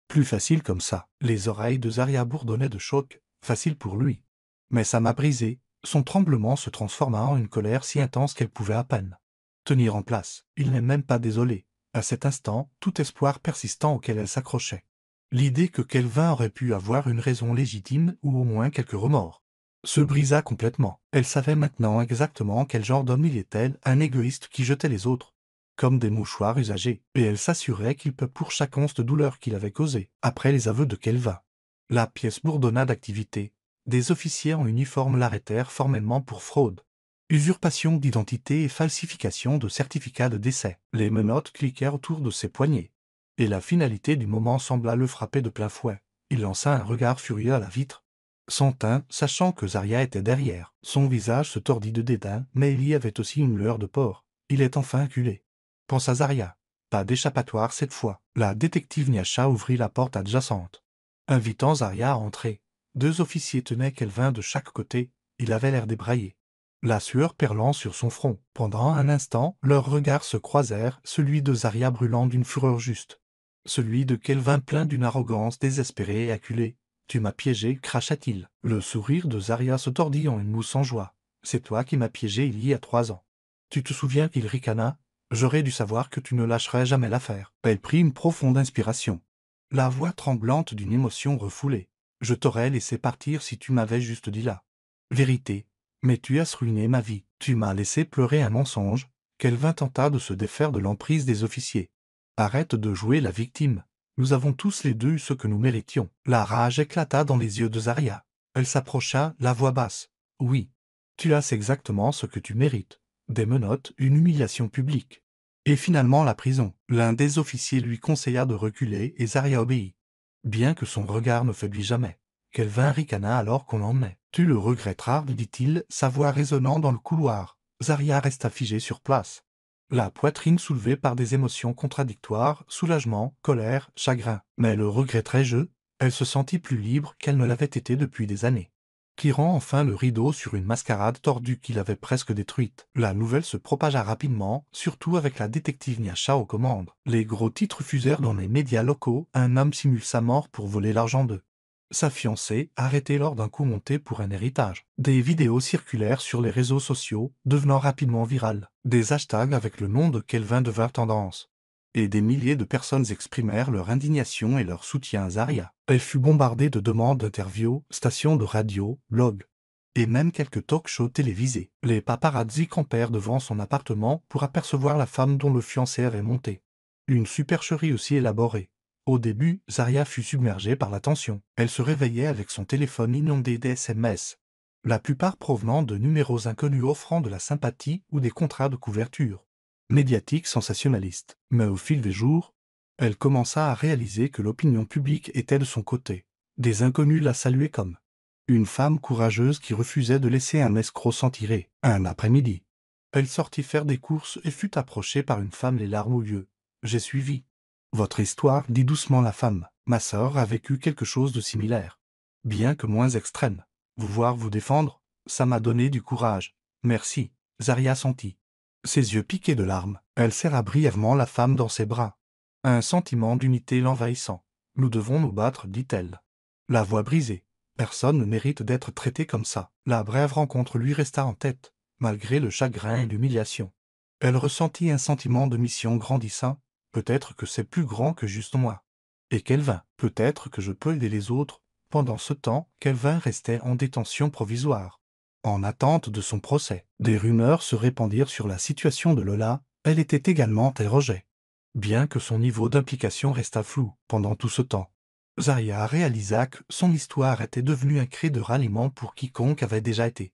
plus facile comme ça. Les oreilles de Zarya bourdonnaient de choc. Facile pour lui. Mais ça m'a brisé. Son tremblement se transforma en une colère si intense qu'elle pouvait à peine tenir en place. Il n'est même pas désolé. À cet instant, tout espoir persistant auquel elle s'accrochait. L'idée que Kelvin aurait pu avoir une raison légitime ou au moins quelques remords se brisa complètement. Elle savait maintenant exactement quel genre d'homme il était, un égoïste qui jetait les autres comme des mouchoirs usagés, et elle s'assurait qu'il paie pour chaque once de douleur qu'il avait causée, après les aveux de Kelvin. La pièce bourdonna d'activité. Des officiers en uniforme l'arrêtèrent formellement pour fraude, usurpation d'identité et falsification de certificat de décès. Les menottes cliquèrent autour de ses poignets. Et la finalité du moment sembla le frapper de plein fouet. Il lança un regard furieux à la vitre. Son teint, sachant que Zarya était derrière. Son visage se tordit de dédain, mais il y avait aussi une lueur de porc. Il est enfin acculé. Pensa Zarya. Pas d'échappatoire cette fois. La détective Nyasha ouvrit la porte adjacente, invitant Zarya à entrer. 2 officiers tenaient Kelvin de chaque côté. Il avait l'air débraillé, la sueur perlant sur son front. Pendant un instant, leurs regards se croisèrent, celui de Zarya brûlant d'une fureur juste, celui de Kelvin plein d'une arrogance désespérée et acculée. « Tu m'as piégé » cracha-t-il. Le sourire de Zarya se tordit en une moue sans joie. « C'est toi qui m'as piégé il y a 3 ans. Tu te souviens qu'il ricana ? J'aurais dû savoir que tu ne lâcherais jamais l'affaire. » Elle prit une profonde inspiration, la voix tremblante d'une émotion refoulée. « Je t'aurais laissé partir si tu m'avais juste dit la vérité. Mais tu as ruiné ma vie. Tu m'as laissé pleurer un mensonge. » Kelvin tenta de se défaire de l'emprise des officiers. « Arrête de jouer la victime. Nous avons tous les deux eu ce que nous méritions. » La rage éclata dans les yeux de Zarya. Elle s'approcha, la voix basse. « Oui. Tu as exactement ce que tu mérites. Des menottes, une humiliation publique. Et finalement la prison. » L'un des officiers lui conseilla de reculer et Zarya obéit, bien que son regard ne faiblît jamais. Kelvin ricana alors qu'on l'emmenait. « Tu le regretteras, dit-il, sa voix résonnant dans le couloir. » Zarya resta figée sur place, la poitrine soulevée par des émotions contradictoires, soulagement, colère, chagrin. Mais le regretterais-je ? Elle se sentit plus libre qu'elle ne l'avait été depuis des années, tirant enfin le rideau sur une mascarade tordue qu'il avait presque détruite. La nouvelle se propagea rapidement, surtout avec la détective Nyasha aux commandes. Les gros titres fusèrent dans les médias locaux. Un homme simule sa mort pour voler l'argent de sa fiancée, arrêtée lors d'un coup monté pour un héritage. Des vidéos circulèrent sur les réseaux sociaux, devenant rapidement virales. Des hashtags avec le nom de Kelvin devinrent tendance. Et des milliers de personnes exprimèrent leur indignation et leur soutien à Zarya. Elle fut bombardée de demandes d'interviews, stations de radio, blogs, et même quelques talk-shows télévisés. Les paparazzi campèrent devant son appartement pour apercevoir la femme dont le fiancé avait monté une supercherie aussi élaborée. Au début, Zarya fut submergée par l'attention. Elle se réveillait avec son téléphone inondé des SMS, la plupart provenant de numéros inconnus offrant de la sympathie ou des contrats de couverture médiatique sensationnaliste. Mais au fil des jours, elle commença à réaliser que l'opinion publique était de son côté. Des inconnus la saluaient comme une femme courageuse qui refusait de laisser un escroc s'en tirer. Un après-midi, elle sortit faire des courses et fut approchée par une femme les larmes aux yeux. « J'ai suivi votre histoire, dit doucement la femme. Ma sœur a vécu quelque chose de similaire, bien que moins extrême. Vous voir vous défendre, ça m'a donné du courage. Merci. » Zarya sentit ses yeux piqués de larmes. Elle serra brièvement la femme dans ses bras, un sentiment d'unité l'envahissant. « Nous devons nous battre, dit-elle, la voix brisée. Personne ne mérite d'être traité comme ça. » La brève rencontre lui resta en tête, malgré le chagrin et l'humiliation. Elle ressentit un sentiment de mission grandissant. Peut-être que c'est plus grand que juste moi. Et Kelvin, peut-être que je peux aider les autres. Pendant ce temps, Kelvin restait en détention provisoire, en attente de son procès. Des rumeurs se répandirent sur la situation de Lola. Elle était également interrogée, bien que son niveau d'implication restât flou. Pendant tout ce temps, Zarya réalisa que son histoire était devenue un cri de ralliement pour quiconque avait déjà été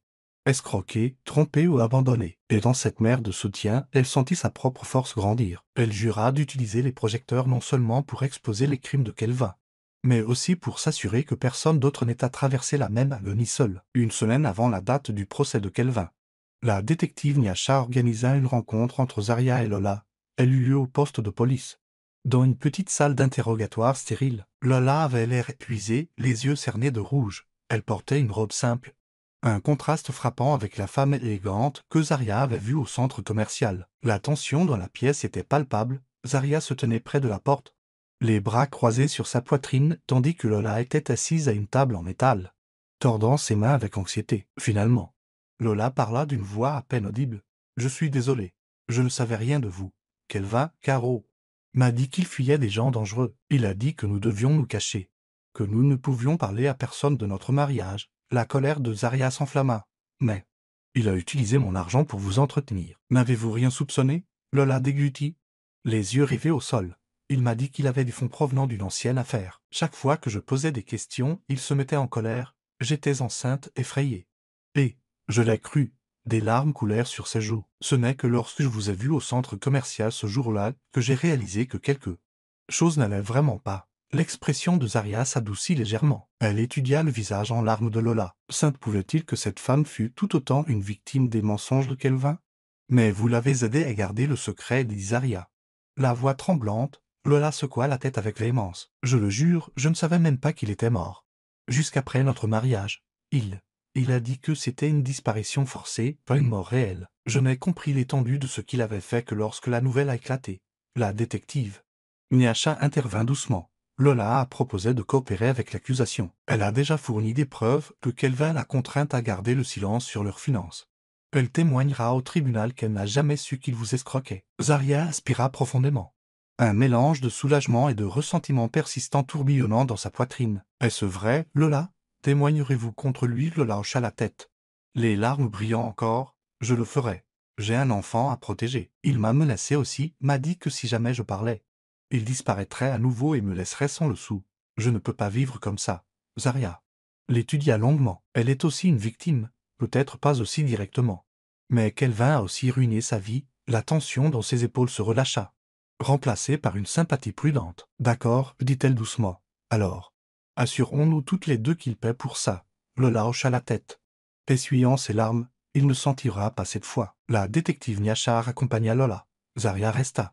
escroqué, trompé ou abandonné. Et dans cette mer de soutien, elle sentit sa propre force grandir. Elle jura d'utiliser les projecteurs non seulement pour exposer les crimes de Kelvin, mais aussi pour s'assurer que personne d'autre n'ait à traverser la même agonie seule. Une semaine avant la date du procès de Kelvin, la détective Nyasha organisa une rencontre entre Zarya et Lola. Elle eut lieu au poste de police, dans une petite salle d'interrogatoire stérile. Lola avait l'air épuisée, les yeux cernés de rouge. Elle portait une robe simple, Un contraste frappant avec la femme élégante que Zaria avait vue au centre commercial. La tension dans la pièce était palpable, Zaria se tenait près de la porte, les bras croisés sur sa poitrine tandis que Lola était assise à une table en métal, tordant ses mains avec anxiété. Finalement, Lola parla d'une voix à peine audible. « Je suis désolé, je ne savais rien de vous. Kelvin, Caro, m'a dit qu'il fuyait des gens dangereux. Il a dit que nous devions nous cacher, que nous ne pouvions parler à personne de notre mariage. » La colère de Zaria s'enflamma. « Mais il a utilisé mon argent pour vous entretenir. N'avez-vous rien soupçonné ?» Lola déglutit, les yeux rivés au sol. « Il m'a dit qu'il avait des fonds provenant d'une ancienne affaire. Chaque fois que je posais des questions, il se mettait en colère. J'étais enceinte, effrayée. Et je l'ai cru. » Des larmes coulèrent sur ses joues. « Ce n'est que lorsque je vous ai vu au centre commercial ce jour-là que j'ai réalisé que quelque chose n'allait vraiment pas. » L'expression de Zaria s'adoucit légèrement. Elle étudia le visage en larmes de Lola. Sainte pouvait-il que cette femme fût tout autant une victime des mensonges de Kelvin? « Mais vous l'avez aidé à garder le secret, dit Zaria. » La voix tremblante, Lola secoua la tête avec véhémence. « Je le jure, je ne savais même pas qu'il était mort. Jusqu'après notre mariage, il a dit que c'était une disparition forcée, pas une mort réelle. Je n'ai compris l'étendue de ce qu'il avait fait que lorsque la nouvelle a éclaté. » La détective Nyasha intervint doucement. Lola a proposé de coopérer avec l'accusation. Elle a déjà fourni des preuves que Kelvin l'a contrainte à garder le silence sur leurs finances. Elle témoignera au tribunal qu'elle n'a jamais su qu'il vous escroquait. Zaria aspira profondément. Un mélange de soulagement et de ressentiment persistant tourbillonnant dans sa poitrine. « Est-ce vrai, Lola? Témoignerez-vous contre lui ?» Lola hocha la tête, les larmes brillant encore. « Je le ferai. J'ai un enfant à protéger. Il m'a menacé aussi, m'a dit que si jamais je parlais, il disparaîtrait à nouveau et me laisserait sans le sou. Je ne peux pas vivre comme ça. » Zaria l'étudia longuement. Elle est aussi une victime, peut-être pas aussi directement. Mais Kelvin a aussi ruiné sa vie. La tension dans ses épaules se relâcha, remplacée par une sympathie prudente. « D'accord, dit-elle doucement. Alors, assurons-nous toutes les deux qu'il paie pour ça. » Lola hocha la tête, essuyant ses larmes. « Il ne sentira pas cette fois. » La détective Nyachar accompagna Lola. Zaria resta,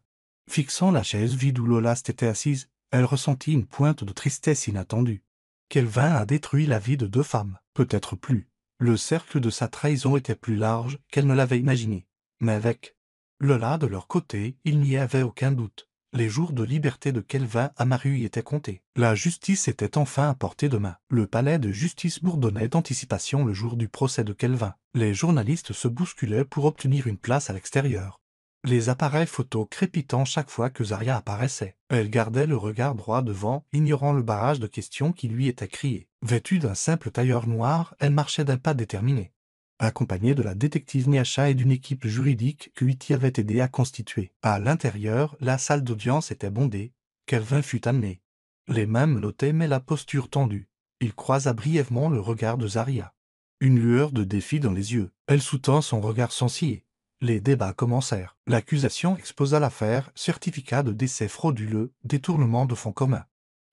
fixant la chaise vide où Lola s'était assise. Elle ressentit une pointe de tristesse inattendue. Kelvin a détruit la vie de 2 femmes, peut-être plus. Le cercle de sa trahison était plus large qu'elle ne l'avait imaginé. Mais avec Lola de leur côté, il n'y avait aucun doute. Les jours de liberté de Kelvin à Maru y étaient comptés. La justice était enfin à portée de main. Le palais de justice bourdonnait d'anticipation le jour du procès de Kelvin. Les journalistes se bousculaient pour obtenir une place à l'extérieur, les appareils photos crépitant chaque fois que Zaria apparaissait. Elle gardait le regard droit devant, ignorant le barrage de questions qui lui était crié. Vêtue d'un simple tailleur noir, elle marchait d'un pas déterminé, accompagnée de la détective Nyasha et d'une équipe juridique que Iti avait aidé à constituer. À l'intérieur, la salle d'audience était bondée. Kelvin fut amené, les mains menottées mais la posture tendue. Il croisa brièvement le regard de Zaria, une lueur de défi dans les yeux. Elle soutint son regard sans ciller. Les débats commencèrent. L'accusation exposa l'affaire, certificat de décès frauduleux, détournement de fonds communs,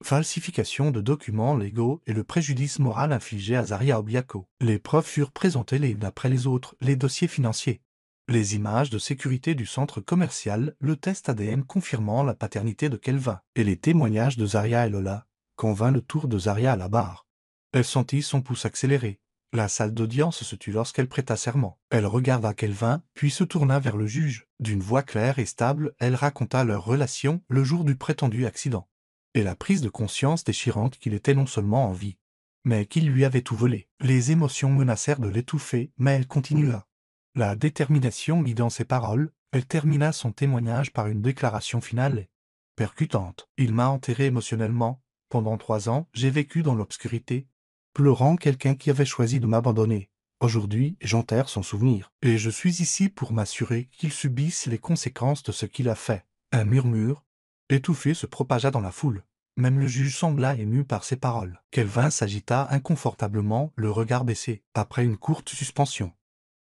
falsification de documents légaux et le préjudice moral infligé à Zaria Obiako. Les preuves furent présentées les unes après les autres, les dossiers financiers, les images de sécurité du centre commercial, le test ADN confirmant la paternité de Kelvin, et les témoignages de Zaria et Lola convint le tour de Zaria à la barre. Elle sentit son pouce accélérer. La salle d'audience se tut lorsqu'elle prêta serment. Elle regarda Kelvin, puis se tourna vers le juge. D'une voix claire et stable, elle raconta leur relation le jour du prétendu accident, et la prise de conscience déchirante qu'il était non seulement en vie, mais qu'il lui avait tout volé. Les émotions menacèrent de l'étouffer, mais elle continua, la détermination guidant ses paroles. Elle termina son témoignage par une déclaration finale percutante. « Il m'a enterré émotionnellement. Pendant 3 ans, j'ai vécu dans l'obscurité, pleurant quelqu'un qui avait choisi de m'abandonner. Aujourd'hui, j'enterre son souvenir. Et je suis ici pour m'assurer qu'il subisse les conséquences de ce qu'il a fait. » Un murmure étouffé se propagea dans la foule. Même le juge sembla ému par ces paroles. Kelvin s'agita inconfortablement, le regard baissé. Après une courte suspension,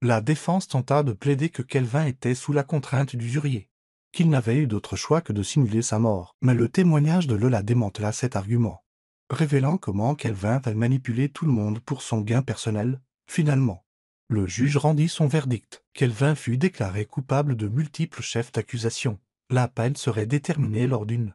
la défense tenta de plaider que Kelvin était sous la contrainte du jurier, qu'il n'avait eu d'autre choix que de simuler sa mort. Mais le témoignage de Lola démantela cet argument, révélant comment Kelvin avait manipulé tout le monde pour son gain personnel. Finalement, le juge rendit son verdict. Kelvin fut déclaré coupable de multiples chefs d'accusation. La peine serait déterminée lors d'une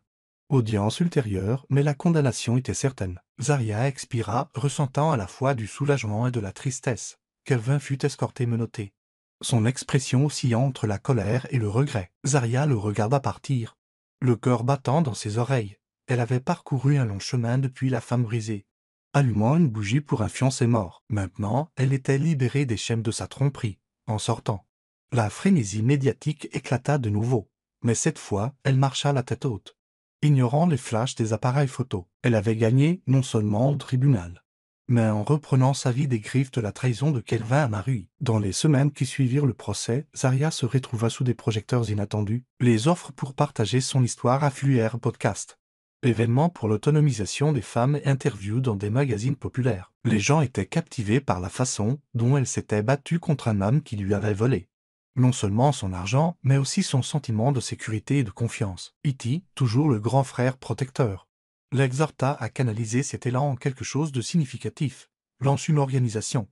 audience ultérieure, mais la condamnation était certaine. Zaria expira, ressentant à la fois du soulagement et de la tristesse. Kelvin fut escorté menotté. Son expression oscillant entre la colère et le regret. Zarya le regarda partir, le cœur battant dans ses oreilles. Elle avait parcouru un long chemin depuis la femme brisée, allumant une bougie pour un fiancé mort. Maintenant, elle était libérée des chaînes de sa tromperie. En sortant, la frénésie médiatique éclata de nouveau, mais cette fois, elle marcha la tête haute, ignorant les flashs des appareils photo. Elle avait gagné non seulement au tribunal, mais en reprenant sa vie des griffes de la trahison de Kelvin à Marie. Dans les semaines qui suivirent le procès, Zarya se retrouva sous des projecteurs inattendus. Les offres pour partager son histoire affluèrent. Podcast, événements pour l'autonomisation des femmes et interviews dans des magazines populaires. Les gens étaient captivés par la façon dont elle s'était battue contre un homme qui lui avait volé non seulement son argent, mais aussi son sentiment de sécurité et de confiance. E.T., toujours le grand frère protecteur, l'exhorta à canaliser cet élan en quelque chose de significatif. Lance une organisation,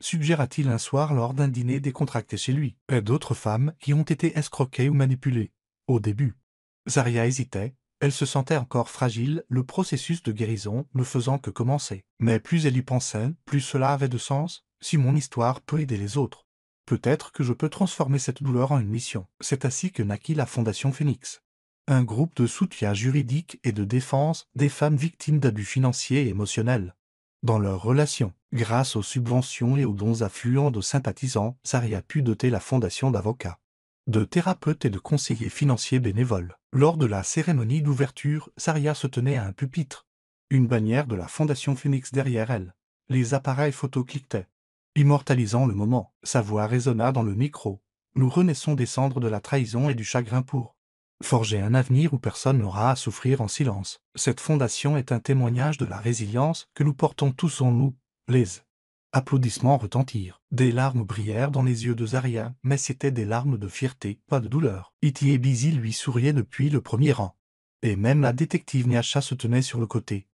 suggéra-t-il un soir lors d'un dîner décontracté chez lui. Et d'autres femmes qui ont été escroquées ou manipulées. Au début, Zarya hésitait, elle se sentait encore fragile, le processus de guérison ne faisant que commencer. Mais plus elle y pensait, plus cela avait de sens. Si mon histoire peut aider les autres, peut-être que je peux transformer cette douleur en une mission. C'est ainsi que naquit la Fondation Phoenix, un groupe de soutien juridique et de défense des femmes victimes d'abus financiers et émotionnels dans leurs relations. Grâce aux subventions et aux dons affluents de sympathisants, Zarya pu doter la fondation d'avocats, de thérapeutes et de conseillers financiers bénévoles. Lors de la cérémonie d'ouverture, Zarya se tenait à un pupitre, une bannière de la Fondation Phoenix derrière elle. Les appareils photo cliquetaient, immortalisant le moment. Sa voix résonna dans le micro. Nous renaissons des cendres de la trahison et du chagrin pour forger un avenir où personne n'aura à souffrir en silence. Cette fondation est un témoignage de la résilience que nous portons tous en nous. Les applaudissements retentirent. Des larmes brillèrent dans les yeux de Zarya, mais c'étaient des larmes de fierté, pas de douleur. E.T. et Busy lui souriaient depuis le premier rang. Et même la détective Nyasha se tenait sur le côté,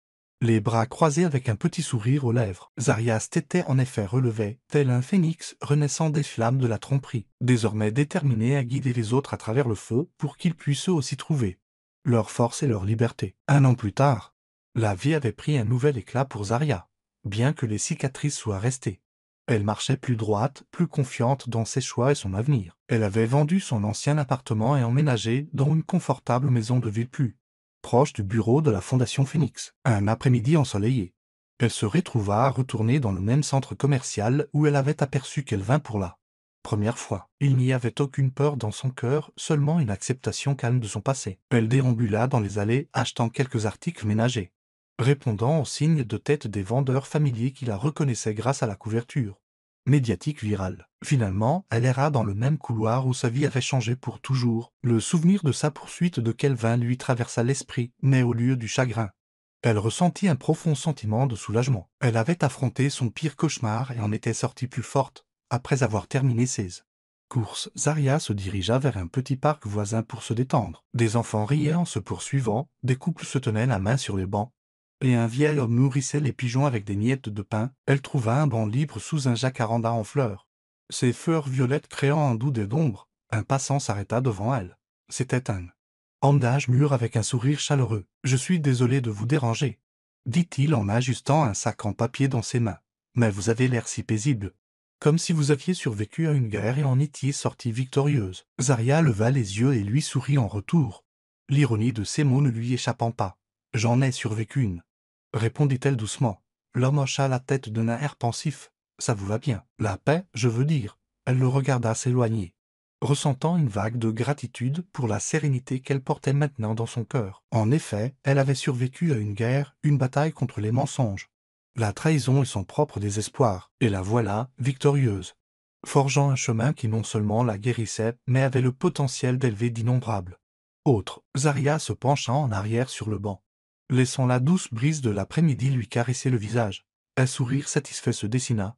les bras croisés avec un petit sourire aux lèvres. Zarya s'était en effet relevé, tel un phénix renaissant des flammes de la tromperie, désormais déterminé à guider les autres à travers le feu pour qu'ils puissent eux aussi trouver leur force et leur liberté. 1 an plus tard, la vie avait pris un nouvel éclat pour Zarya, bien que les cicatrices soient restées. Elle marchait plus droite, plus confiante dans ses choix et son avenir. Elle avait vendu son ancien appartement et emménagé dans une confortable maison de ville plus proche du bureau de la Fondation Phoenix. Un après-midi ensoleillé, elle se retrouva retournée dans le même centre commercial où elle avait aperçu Kelvin pour la première fois. Il n'y avait aucune peur dans son cœur, seulement une acceptation calme de son passé. Elle déambula dans les allées, achetant quelques articles ménagers, répondant aux signes de tête des vendeurs familiers qui la reconnaissaient grâce à la couverture médiatique virale. Finalement, elle erra dans le même couloir où sa vie avait changé pour toujours. Le souvenir de sa poursuite de Kelvin lui traversa l'esprit, mais au lieu du chagrin, elle ressentit un profond sentiment de soulagement. Elle avait affronté son pire cauchemar et en était sortie plus forte, après avoir terminé ses courses. Zarya se dirigea vers un petit parc voisin pour se détendre. Des enfants riaient en se poursuivant, des couples se tenaient la main sur les bancs, et un vieil homme nourrissait les pigeons avec des miettes de pain. Elle trouva un banc libre sous un jacaranda en fleurs, ses fleurs violettes créant un doux dé d'ombre. Un passant s'arrêta devant elle. C'était un homme d'âge mûr avec un sourire chaleureux. « Je suis désolé de vous déranger, » dit-il en ajustant un sac en papier dans ses mains. « Mais vous avez l'air si paisible, comme si vous aviez survécu à une guerre et en étiez sortie victorieuse. » Zarya leva les yeux et lui sourit en retour, l'ironie de ses mots ne lui échappant pas. « J'en ai survécu une, » répondit-elle doucement. L'homme hocha la tête d'un air pensif. « Ça vous va bien. La paix, je veux dire. » Elle le regarda s'éloigner, ressentant une vague de gratitude pour la sérénité qu'elle portait maintenant dans son cœur. En effet, elle avait survécu à une guerre, une bataille contre les mensonges, la trahison et son propre désespoir, et la voilà, victorieuse, forgeant un chemin qui non seulement la guérissait, mais avait le potentiel d'élever d'innombrables autres. Zarya se pencha en arrière sur le banc, laissant la douce brise de l'après-midi lui caresser le visage. Un sourire satisfait se dessina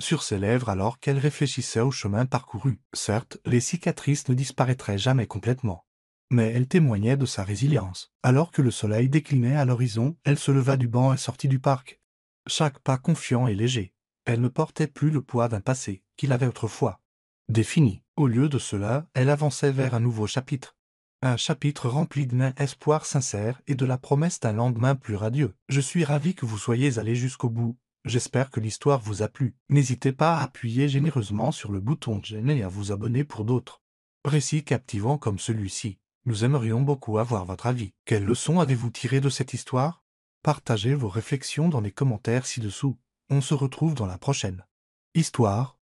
sur ses lèvres alors qu'elle réfléchissait au chemin parcouru. Certes, les cicatrices ne disparaîtraient jamais complètement, mais elles témoignaient de sa résilience. Alors que le soleil déclinait à l'horizon, elle se leva du banc et sortit du parc, chaque pas confiant et léger. Elle ne portait plus le poids d'un passé qu'il avait autrefois défini. Au lieu de cela, elle avançait vers un nouveau chapitre. Un chapitre rempli d'un espoir sincère et de la promesse d'un lendemain plus radieux. « Je suis ravi que vous soyez allé jusqu'au bout, J'espère que l'histoire vous a plu. N'hésitez pas à appuyer généreusement sur le bouton j'aime et à vous abonner pour d'autres récits captivants comme celui-ci. Nous aimerions beaucoup avoir votre avis. Quelles leçons avez-vous tirées de cette histoire? Partagez vos réflexions dans les commentaires ci-dessous. On se retrouve dans la prochaine histoire.